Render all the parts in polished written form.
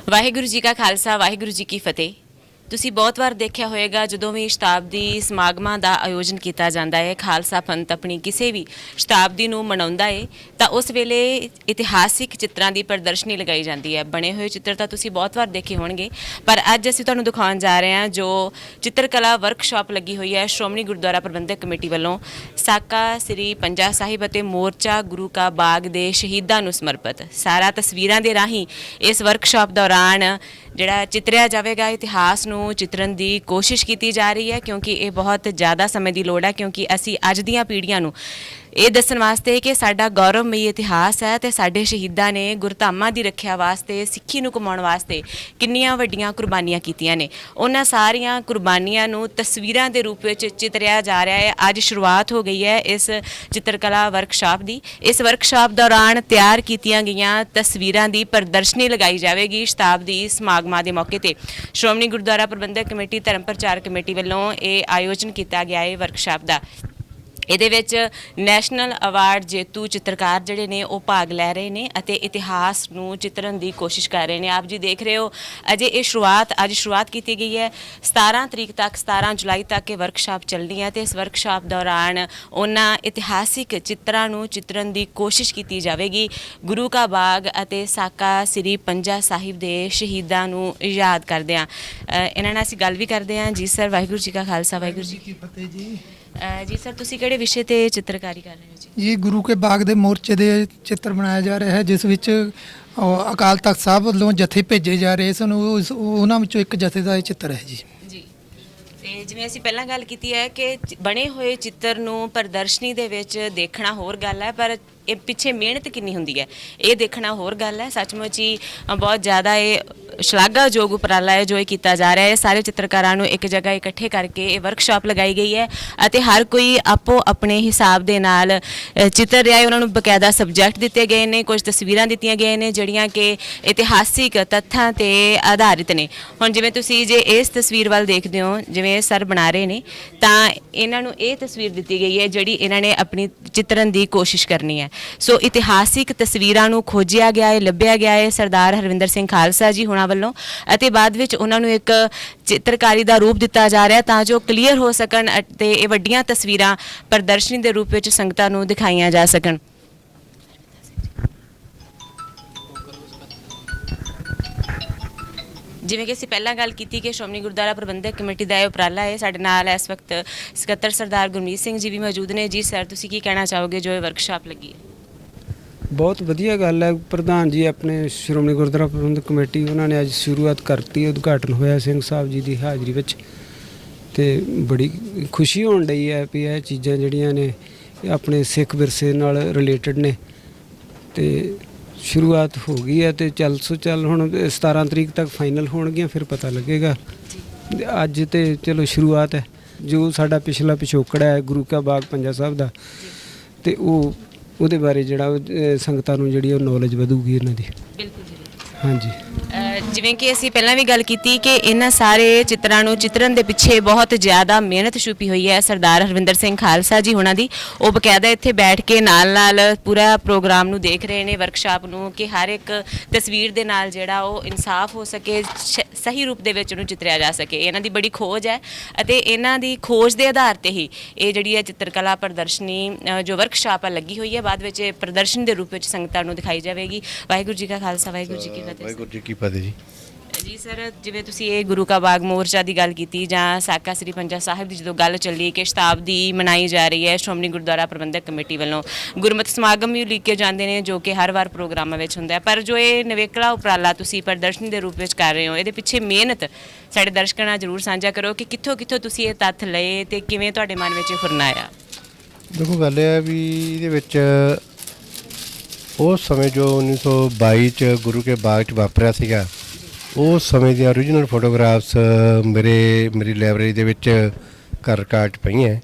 ਵਾਹਿਗੁਰੂ ਜੀ ਕਾ ਖਾਲਸਾ ਵਾਹਿਗੁਰੂ ਜੀ ਕੀ ਫਤਿਹ। ਤੁਸੀਂ ਬਹੁਤ ਵਾਰ ਦੇਖਿਆ ਹੋਵੇਗਾ ਜਦੋਂ ਵੀ ਸ਼ਤਾਬਦੀ ਸਮਾਗਮਾਂ ਦਾ ਆਯੋਜਨ ਕੀਤਾ ਜਾਂਦਾ ਹੈ, ਖਾਲਸਾ ਪੰਥ ਆਪਣੀ ਕਿਸੇ ਵੀ ਸ਼ਤਾਬਦੀ ਨੂੰ ਮਨਾਉਂਦਾ ਹੈ ਤਾਂ ਉਸ ਵੇਲੇ ਇਤਿਹਾਸਿਕ ਚਿੱਤਰਾਂ ਦੀ ਪ੍ਰਦਰਸ਼ਨੀ ਲਗਾਈ ਜਾਂਦੀ ਹੈ। ਬਣੇ ਹੋਏ ਚਿੱਤਰ ਤਾਂ ਤੁਸੀਂ ਬਹੁਤ ਵਾਰ ਦੇਖੇ ਹੋਣਗੇ, ਪਰ ਅੱਜ ਅਸੀਂ ਤੁਹਾਨੂੰ ਦਿਖਾਉਣ ਜਾ ਰਹੇ ਹਾਂ ਜੋ ਚਿੱਤਰਕਲਾ ਵਰਕਸ਼ਾਪ ਲੱਗੀ ਹੋਈ ਹੈ ਸ਼੍ਰੋਮਣੀ ਗੁਰਦੁਆਰਾ ਪ੍ਰਬੰਧਕ ਕਮੇਟੀ ਵੱਲੋਂ ਸਾਕਾ ਸ੍ਰੀ ਪੰਜਾ ਸਾਹਿਬ ਅਤੇ ਮੋਰਚਾ ਗੁਰੂ ਕਾ ਬਾਗ ਦੇ ਸ਼ਹੀਦਾਂ ਨੂੰ ਸਮਰਪਿਤ। ਸਾਰਾ ਤਸਵੀਰਾਂ ਦੇ ਰਾਹੀਂ ਇਸ ਵਰਕਸ਼ਾਪ ਦੌਰਾਨ ਜਿਹੜਾ ਚਿੱਤਰਿਆ ਜਾਵੇਗਾ, ਇਤਿਹਾਸ ਨੂੰ ਚਿੱਤਰਨ ਦੀ ਕੋਸ਼ਿਸ਼ ਕੀਤੀ ਜਾ ਰਹੀ ਹੈ ਕਿਉਂਕਿ ਇਹ ਬਹੁਤ ਜ਼ਿਆਦਾ ਸਮੇਂ ਦੀ ਲੋੜ ਹੈ, ਕਿਉਂਕਿ ਅਸੀਂ ਅੱਜ ਦੀਆਂ ਪੀੜ੍ਹੀਆਂ ਨੂੰ ਇਹ ਦੱਸਣ ਵਾਸਤੇ ਕਿ ਸਾਡਾ ਗੌਰਵਮਈ ਇਤਿਹਾਸ ਹੈ ਤੇ ਸਾਡੇ ਸ਼ਹੀਦਾਂ ਨੇ ਗੁਰਧਾਮਾਂ ਦੀ ਰੱਖਿਆ ਵਾਸਤੇ, ਸਿੱਖੀ ਨੂੰ ਕਮਾਉਣ ਵਾਸਤੇ ਕਿੰਨੀਆਂ ਵੱਡੀਆਂ ਕੁਰਬਾਨੀਆਂ ਕੀਤੀਆਂ ਨੇ। ਉਹਨਾਂ ਸਾਰੀਆਂ ਕੁਰਬਾਨੀਆਂ ਨੂੰ ਤਸਵੀਰਾਂ ਦੇ ਰੂਪ ਵਿੱਚ ਚਿੱਤਰਿਆ ਜਾ ਰਿਹਾ ਹੈ। ਅੱਜ ਸ਼ੁਰੂਆਤ ਹੋ ਗਈ ਹੈ ਇਸ ਚਿੱਤਰਕਲਾ ਵਰਕਸ਼ਾਪ ਦੀ। ਇਸ ਵਰਕਸ਼ਾਪ ਦੌਰਾਨ ਤਿਆਰ ਕੀਤੀਆਂ ਗਈਆਂ ਤਸਵੀਰਾਂ ਦੀ ਪ੍ਰਦਰਸ਼ਨੀ ਲਗਾਈ ਜਾਵੇਗੀ ਸ਼ਤਾਬਦੀ ਸਮਾਗਮਾਂ ਦੇ ਮੌਕੇ ਤੇ। ਸ਼੍ਰੋਮਣੀ ਗੁਰਦੁਆਰਾ ਪ੍ਰਬੰਧਕ ਕਮੇਟੀ ਧਰਮ ਪ੍ਰਚਾਰ ਕਮੇਟੀ ਵੱਲੋਂ ਇਹ ਆਯੋਜਨ ਕੀਤਾ ਗਿਆ ਹੈ ਵਰਕਸ਼ਾਪ ਦਾ। ਇਹਦੇ ਵਿੱਚ ਨੈਸ਼ਨਲ ਅਵਾਰਡ ਜੇਤੂ ਚਿੱਤਰਕਾਰ ਜਿਹੜੇ ਨੇ ਉਹ ਭਾਗ ਲੈ ਰਹੇ ਨੇ ਅਤੇ ਇਤਿਹਾਸ ਨੂੰ ਚਿੱਤਰਨ ਦੀ ਕੋਸ਼ਿਸ਼ ਕਰ ਰਹੇ ਨੇ। ਆਪ ਜੀ ਦੇਖ ਰਹੇ ਹੋ ਅਜੇ ਇਹ ਅੱਜ ਸ਼ੁਰੂਆਤ ਕੀਤੀ ਗਈ ਹੈ। 17 ਤਰੀਕ ਤੱਕ 17 ਜੁਲਾਈ ਤੱਕ ਇਹ ਵਰਕਸ਼ਾਪ ਚੱਲਣੀ ਹੈ ਤੇ ਇਸ ਵਰਕਸ਼ਾਪ ਦੌਰਾਨ ਉਹਨਾਂ ਇਤਿਹਾਸਿਕ ਚਿੱਤਰਾਂ ਨੂੰ ਚਿੱਤਰਨ ਦੀ ਕੋਸ਼ਿਸ਼ ਕੀਤੀ ਜਾਵੇਗੀ। ਗੁਰੂ ਕਾ ਬਾਗ ਅਤੇ ਸਾਕਾ ਸ੍ਰੀ ਪੰਜਾ ਸਾਹਿਬ ਦੇ ਸ਼ਹੀਦਾਂ ਨੂੰ ਯਾਦ ਕਰਦੇ ਹਾਂ। ਇਹਨਾਂ ਨਾਲ ਅਸੀਂ ਗੱਲ ਵੀ ਕਰਦੇ ਹਾਂ। ਜੀ ਸਰ, ਵਾਹਿਗੁਰੂ ਜੀ ਕਾ ਖਾਲਸਾ ਵਾਹਿਗੁਰੂ ਜੀ ਕੀ ਫਤਿਹ ਜੀ। ਜੀ ਸਰ, ਤੁਸੀਂ ਕਿਹੜੇ ਵਿਸ਼ੇ ਤੇ ਚਿੱਤਰਕਾਰੀ ਕਰ ਰਹੇ ਹੋ ਜੀ? ਜੀ ਗੁਰੂ ਕੇ ਬਾਗ ਦੇ ਮੋਰਚੇ ਦੇ ਚਿੱਤਰ ਬਣਾਇਆ ਜਾ ਰਿਹਾ ਹੈ, ਜਿਸ ਵਿੱਚ ਅਕਾਲ ਤਖਤ ਸਾਹਿਬ ਵੱਲੋਂ ਜਥੇ ਭੇਜੇ ਜਾ ਰਹੇ ਸਨ। ਉਹਨਾਂ ਵਿੱਚੋਂ ਇੱਕ ਜਥੇ ਦਾ ਇਹ ਚਿੱਤਰ ਹੈ ਜੀ। ਤੇ ਜਿਵੇਂ ਅਸੀਂ ਪਹਿਲਾਂ ਗੱਲ ਕੀਤੀ ਹੈ ਕਿ ਬਣੇ ਹੋਏ ਚਿੱਤਰ ਨੂੰ ਪ੍ਰਦਰਸ਼ਨੀ ਦੇ ਵਿੱਚ ਦੇਖਣਾ ਹੋਰ ਗੱਲ ਹੈ, ਪਰ ਇਹ ਪਿੱਛੇ ਮਿਹਨਤ ਕਿੰਨੀ ਹੁੰਦੀ ਹੈ ਇਹ ਦੇਖਣਾ ਹੋਰ ਗੱਲ ਹੈ। ਸੱਚਮੁੱਚ ਹੀ ਬਹੁਤ ਜ਼ਿਆਦਾ ਇਹ ਸ਼ਲਾਘਾਯੋਗ ਉਪਰਾਲਾ ਹੈ ਜੋ ਇਹ ਕੀਤਾ ਜਾ ਰਿਹਾ ਹੈ। ਸਾਰੇ ਚਿੱਤਰਕਾਰਾਂ ਨੂੰ ਇੱਕ ਜਗ੍ਹਾ ਇਕੱਠੇ ਕਰਕੇ ਇਹ ਵਰਕਸ਼ਾਪ ਲਗਾਈ ਗਈ ਹੈ ਅਤੇ ਹਰ ਕੋਈ ਆਪੋ ਆਪਣੇ ਹਿਸਾਬ ਦੇ ਨਾਲ ਚਿੱਤਰ ਰਿਹਾ ਹੈ। ਉਹਨਾਂ ਨੂੰ ਬਕਾਇਦਾ ਸਬਜੈਕਟ ਦਿੱਤੇ ਗਏ ਨੇ, ਕੁਝ ਤਸਵੀਰਾਂ ਦਿੱਤੀਆਂ ਗਈਆਂ ਨੇ ਜਿਹੜੀਆਂ ਕਿ ਇਤਿਹਾਸਿਕ ਤੱਥਾਂ 'ਤੇ ਆਧਾਰਿਤ ਨੇ। ਹੁਣ ਜਿਵੇਂ ਤੁਸੀਂ ਜੇ ਇਸ ਤਸਵੀਰ ਵੱਲ ਦੇਖਦੇ ਹੋ, ਜਿਵੇਂ ਸਰ ਬਣਾ ਰਹੇ ਨੇ, ਤਾਂ ਇਹਨਾਂ ਨੂੰ ਇਹ ਤਸਵੀਰ ਦਿੱਤੀ ਗਈ ਹੈ ਜਿਹੜੀ ਇਹਨਾਂ ਨੇ ਆਪਣੀ ਚਿੱਤਰਨ ਦੀ ਕੋਸ਼ਿਸ਼ ਕਰਨੀ ਹੈ। ਸੋ ਇਤਿਹਾਸਿਕ ਤਸਵੀਰਾਂ ਨੂੰ ਖੋਜਿਆ ਗਿਆ ਹੈ, ਲੱਭਿਆ ਗਿਆ ਹੈ ਸਰਦਾਰ ਹਰਵਿੰਦਰ ਸਿੰਘ ਖਾਲਸਾ ਜੀ ਹੁਣਾਂ ਵੱਲੋਂ ਅਤੇ ਬਾਅਦ ਵਿੱਚ ਉਹਨਾਂ ਨੂੰ ਇੱਕ ਚਿੱਤਰਕਾਰੀ ਦਾ ਰੂਪ ਦਿੱਤਾ ਜਾ ਰਿਹਾ ਤਾਂ ਜੋ ਕਲੀਅਰ ਹੋ ਸਕਣ ਅਤੇ ਇਹ ਵੱਡੀਆਂ ਤਸਵੀਰਾਂ ਪ੍ਰਦਰਸ਼ਨੀ ਦੇ ਰੂਪ ਵਿੱਚ ਸੰਗਤਾਂ ਨੂੰ ਦਿਖਾਈਆਂ ਜਾ ਸਕਣ। ਜਿਵੇਂ ਕਿ ਅਸੀਂ ਪਹਿਲਾਂ ਗੱਲ ਕੀਤੀ ਕਿ ਸ਼੍ਰੋਮਣੀ ਗੁਰਦੁਆਰਾ ਪ੍ਰਬੰਧਕ ਕਮੇਟੀ ਦਾ ਇਹ ਉਪਰਾਲਾ ਹੈ। ਸਾਡੇ ਨਾਲ ਇਸ ਵਕਤ ਸਕੱਤਰ ਸਰਦਾਰ ਗੁਰਮੀਤ ਸਿੰਘ ਜੀ ਵੀ ਮੌਜੂਦ ਨੇ। ਜੀ ਸਰ, ਤੁਸੀਂ ਕੀ ਕਹਿਣਾ ਚਾਹੋਗੇ ਜੋ ਇਹ ਵਰਕਸ਼ਾਪ ਲੱਗੀ ਹੈ? ਬਹੁਤ ਵਧੀਆ ਗੱਲ ਹੈ। ਪ੍ਰਧਾਨ ਜੀ ਆਪਣੇ ਸ਼੍ਰੋਮਣੀ ਗੁਰਦੁਆਰਾ ਪ੍ਰਬੰਧਕ ਕਮੇਟੀ ਉਹਨਾਂ ਨੇ ਅੱਜ ਸ਼ੁਰੂਆਤ ਕਰਤੀ। ਉਦਘਾਟਨ ਹੋਇਆ ਸਿੰਘ ਸਾਹਿਬ ਜੀ ਦੀ ਹਾਜ਼ਰੀ ਵਿੱਚ ਤੇ ਬੜੀ ਖੁਸ਼ੀ ਹੋਣ ਡਈ ਹੈ ਵੀ ਇਹ ਚੀਜ਼ਾਂ ਜਿਹੜੀਆਂ ਨੇ ਆਪਣੇ ਸਿੱਖ ਵਿਰਸੇ ਨਾਲ ਰਿਲੇਟਡ ਨੇ ਤੇ ਸ਼ੁਰੂਆਤ ਹੋ ਗਈ ਹੈ ਤੇ ਚੱਲ ਹੁਣ 17 ਤਰੀਕ ਤੱਕ ਫਾਈਨਲ ਹੋਣਗੀਆਂ, ਫਿਰ ਪਤਾ ਲੱਗੇਗਾ। ਅੱਜ ਤੇ ਚਲੋ ਸ਼ੁਰੂਆਤ ਹੈ। ਜੋ ਸਾਡਾ ਪਿਛਲਾ ਪਿਛੋਕੜ ਹੈ ਗੁਰੂ ਕਾ ਬਾਗ ਪੰਜਾ ਸਾਹਿਬ ਦਾ, ਤੇ ਉਹਦੇ ਬਾਰੇ ਜਿਹੜਾ ਸੰਗਤਾਂ ਨੂੰ ਜਿਹੜੀ ਉਹ ਨੌਲੇਜ ਵਧੂਗੀ ਇਹਨਾਂ ਦੀ। ਬਿਲਕੁਲ ਜੀ। ਹਾਂਜੀ, ਜਿਵੇਂ ਕਿ ਅਸੀਂ ਪਹਿਲਾਂ ਵੀ ਗੱਲ ਕੀਤੀ ਕਿ ਇਹਨਾਂ ਸਾਰੇ ਚਿੱਤਰਾਂ ਨੂੰ ਚਿੱਤਰਨ ਦੇ ਪਿੱਛੇ ਬਹੁਤ ਜ਼ਿਆਦਾ ਮਿਹਨਤ ਛੁਪੀ ਹੋਈ ਹੈ ਸਰਦਾਰ ਹਰਵਿੰਦਰ ਸਿੰਘ ਖਾਲਸਾ ਜੀ ਹੁਣਾਂ ਦੀ। ਉਹ ਬਕਾਇਦਾ ਇੱਥੇ ਬੈਠ ਕੇ ਨਾਲ ਪੂਰਾ ਪ੍ਰੋਗਰਾਮ ਨੂੰ ਦੇਖ ਰਹੇ ਨੇ, ਵਰਕਸ਼ਾਪ ਨੂੰ, ਕਿ ਹਰ ਇੱਕ ਤਸਵੀਰ ਦੇ ਨਾਲ ਜਿਹੜਾ ਉਹ ਇਨਸਾਫ ਹੋ ਸਕੇ, ਸਹੀ ਰੂਪ ਦੇ ਵਿੱਚ ਉਹਨੂੰ ਚਿੱਤਰਿਆ ਜਾ ਸਕੇ। ਇਹਨਾਂ ਦੀ ਬੜੀ ਖੋਜ ਹੈ ਅਤੇ ਇਹਨਾਂ ਦੀ ਖੋਜ ਦੇ ਆਧਾਰ 'ਤੇ ਹੀ ਇਹ ਜਿਹੜੀ ਹੈ ਚਿੱਤਰਕਲਾ ਪ੍ਰਦਰਸ਼ਨੀ ਜੋ ਵਰਕਸ਼ਾਪ ਆ ਲੱਗੀ ਹੋਈ ਹੈ, ਬਾਅਦ ਵਿੱਚ ਪ੍ਰਦਰਸ਼ਨ ਦੇ ਰੂਪ ਵਿੱਚ ਸੰਗਤਾਂ ਨੂੰ ਦਿਖਾਈ ਜਾਵੇਗੀ। ਵਾਹਿਗੁਰੂ ਜੀ ਕਾ ਖਾਲਸਾ ਵਾਹਿਗੁਰੂ ਜੀ ਕੀ ਫਤਿਹ। ਵਾਹਿਗੁਰੂ ਜੀ ਕੀ ਫਤਿਹ ਜੀ। ਜੀ ਸਰ, ਜਿਵੇਂ ਤੁਸੀਂ ਇਹ ਗੁਰੂ ਕਾ ਬਾਗ ਮੋਰਚਾ ਦੀ ਗੱਲ ਕੀਤੀ ਜਾਂ ਸਾਕਾ ਸ੍ਰੀ ਪੰਜਾ ਸਾਹਿਬ ਦੀ ਜਦੋਂ ਗੱਲ ਚੱਲੀ ਕਿ ਸ਼ਤਾਬਦੀ ਮਨਾਈ ਜਾ ਰਹੀ ਹੈ ਸ਼੍ਰੋਮਣੀ ਗੁਰਦੁਆਰਾ ਪ੍ਰਬੰਧਕ ਕਮੇਟੀ ਵੱਲੋਂ, ਗੁਰਮਤਿ ਸਮਾਗਮ ਵੀ ਉਲੀਕੇ ਜਾਂਦੇ ਨੇ ਜੋ ਕਿ ਹਰ ਵਾਰ ਪ੍ਰੋਗਰਾਮਾਂ ਵਿੱਚ ਹੁੰਦਾ ਹੈ, ਪਰ ਜੋ ਇਹ ਨਵੇਕਲਾ ਉਪਰਾਲਾ ਤੁਸੀਂ ਪ੍ਰਦਰਸ਼ਨੀ ਦੇ ਰੂਪ ਵਿੱਚ ਕਰ ਰਹੇ ਹੋ, ਇਹਦੇ ਪਿੱਛੇ ਮਿਹਨਤ ਸਾਡੇ ਦਰਸ਼ਕਾਂ ਨਾਲ ਜ਼ਰੂਰ ਸਾਂਝਾ ਕਰੋ ਕਿ ਕਿੱਥੋਂ ਤੁਸੀਂ ਇਹ ਤੱਥ ਲਏ ਤੇ ਕਿਵੇਂ ਤੁਹਾਡੇ ਮਨ ਵਿੱਚ ਇਹ ਫੁਰਨਾ ਆਇਆ? ਦੇਖੋ, ਗੱਲ ਇਹ ਹੈ ਵੀ ਇਹਦੇ ਵਿੱਚ ਉਸ ਸਮੇਂ ਜੋ 1922 'ਚ ਗੁਰੂ ਕੇ ਬਾਗ 'ਚ ਵਾਪਰਿਆ ਸੀਗਾ, ਉਸ ਸਮੇਂ ਦੀਆਂ ਓਰੀਜਨਲ ਫੋਟੋਗ੍ਰਾਫਸ ਮੇਰੀ ਲਾਇਬ੍ਰੇਰੀ ਦੇ ਵਿੱਚ ਘਰ ਰਿਕਾਰਡ 'ਚ ਪਈਆਂ,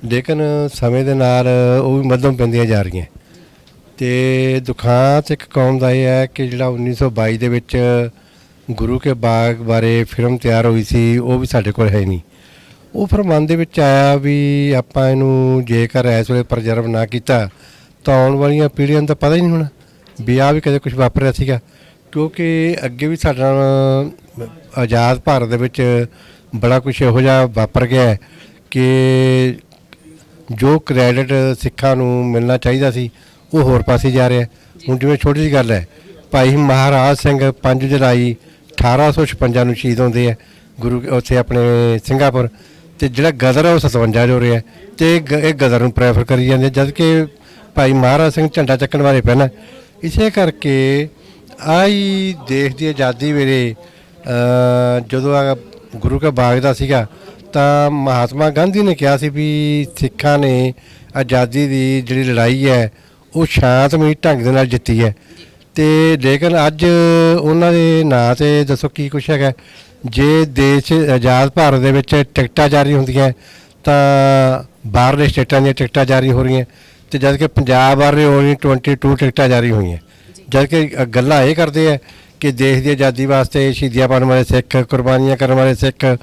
ਲੇਕਿਨ ਸਮੇਂ ਦੇ ਨਾਲ ਉਹ ਵੀ ਮੱਧਮ ਪੈਂਦੀਆਂ ਜਾ ਰਹੀਆਂ। ਅਤੇ ਦੁਖਾਂਤ ਇੱਕ ਕੌਮ ਦਾ ਇਹ ਹੈ ਕਿ ਜਿਹੜਾ 1922 ਦੇ ਵਿੱਚ ਗੁਰੂ ਕੇ ਬਾਗ ਬਾਰੇ ਫਿਲਮ ਤਿਆਰ ਹੋਈ ਸੀ ਉਹ ਵੀ ਸਾਡੇ ਕੋਲ ਹੈ ਨਹੀਂ। ਉਹ ਫਿਰ ਮਨ ਦੇ ਵਿੱਚ ਆਇਆ ਵੀ ਆਪਾਂ ਇਹਨੂੰ ਜੇਕਰ ਇਸ ਵੇਲੇ ਪ੍ਰਜ਼ਰਵ ਨਾ ਕੀਤਾ ਤਾਂ ਆਉਣ ਵਾਲੀਆਂ ਪੀੜ੍ਹੀਆਂ ਨੂੰ ਤਾਂ ਪਤਾ ਹੀ ਨਹੀਂ ਹੋਣਾ ਵੀ ਆਹ ਵੀ ਕਦੇ ਕੁਛ ਵਾਪਰਿਆ ਸੀਗਾ। ਕਿਉਂਕਿ ਅੱਗੇ ਵੀ ਸਾਡਾ ਆਜ਼ਾਦ ਭਾਰਤ ਦੇ ਵਿੱਚ ਬੜਾ ਕੁਝ ਇਹੋ ਜਿਹਾ ਵਾਪਰ ਗਿਆ ਹੈ ਕਿ ਜੋ ਕ੍ਰੈਡਿਟ ਸਿੱਖਾਂ ਨੂੰ ਮਿਲਣਾ ਚਾਹੀਦਾ ਸੀ ਉਹ ਹੋਰ ਪਾਸੇ ਜਾ ਰਿਹਾ। ਹੁਣ ਜਿਵੇਂ ਛੋਟੀ ਜਿਹੀ ਗੱਲ ਹੈ, ਭਾਈ ਮਹਾਰਾਜ ਸਿੰਘ 5 ਜੁਲਾਈ 1856 ਨੂੰ ਸ਼ਹੀਦ ਹੁੰਦੇ ਆ ਗੁਰੂ ਉੱਥੇ ਆਪਣੇ ਸਿੰਗਾਪੁਰ, ਤੇ ਜਿਹੜਾ ਗਦਰ ਹੈ ਉਹ 57 ਜੋ ਰਿਹਾ, ਤੇ ਇਹ ਗਦਰ ਨੂੰ ਪ੍ਰੈਫਰ ਕਰੀ ਜਾਂਦੇ, ਜਦ ਕਿ ਭਾਈ ਮਹਾਰਾਜ ਸਿੰਘ ਝੰਡਾ ਚੱਕਣ ਵਾਲੇ ਪਹਿਲਾਂ। ਇਸੇ ਕਰਕੇ ਆਹੀ ਦੇਸ਼ ਦੀ ਆਜ਼ਾਦੀ ਵੇਲੇ ਜਦੋਂ ਆ ਗੁਰੂ ਕੇ ਬਾਗ ਦਾ ਸੀਗਾ ਤਾਂ ਮਹਾਤਮਾ ਗਾਂਧੀ ਨੇ ਕਿਹਾ ਸੀ ਵੀ ਸਿੱਖਾਂ ਨੇ ਆਜ਼ਾਦੀ ਦੀ ਜਿਹੜੀ ਲੜਾਈ ਹੈ ਉਹ ਸ਼ਾਂਤਮਈ ਢੰਗ ਦੇ ਨਾਲ ਜਿੱਤੀ ਹੈ। ਤੇ ਲੇਕਿਨ ਅੱਜ ਉਹਨਾਂ ਦੇ ਨਾਂ 'ਤੇ ਦੱਸੋ ਕੀ ਕੁਛ ਹੈਗਾ। ਜੇ ਦੇਸ਼ ਆਜ਼ਾਦ ਭਾਰਤ ਦੇ ਵਿੱਚ ਟਿਕਟਾਂ ਜਾਰੀ ਹੁੰਦੀਆਂ ਤਾਂ ਬਾਹਰਲੇ ਸਟੇਟਾਂ ਦੀਆਂ ਟਿਕਟਾਂ ਜਾਰੀ ਹੋ ਰਹੀਆਂ, ਤੇ ਜਦ ਕਿ ਪੰਜਾਬ ਬਾਰੇ ਹੋਣੀ 22 ਟਿਕਟਾਂ ਜਾਰੀ ਹੋਈਆਂ, ਜਦ ਕਿ ਗੱਲਾਂ ਇਹ ਕਰਦੇ ਆ ਕਿ ਦੇਸ਼ ਦੀ ਆਜ਼ਾਦੀ ਵਾਸਤੇ ਸ਼ਹੀਦੀਆਂ ਪਾਉਣ ਵਾਲੇ ਸਿੱਖ, ਕੁਰਬਾਨੀਆਂ ਕਰਨ ਵਾਲੇ ਸਿੱਖ।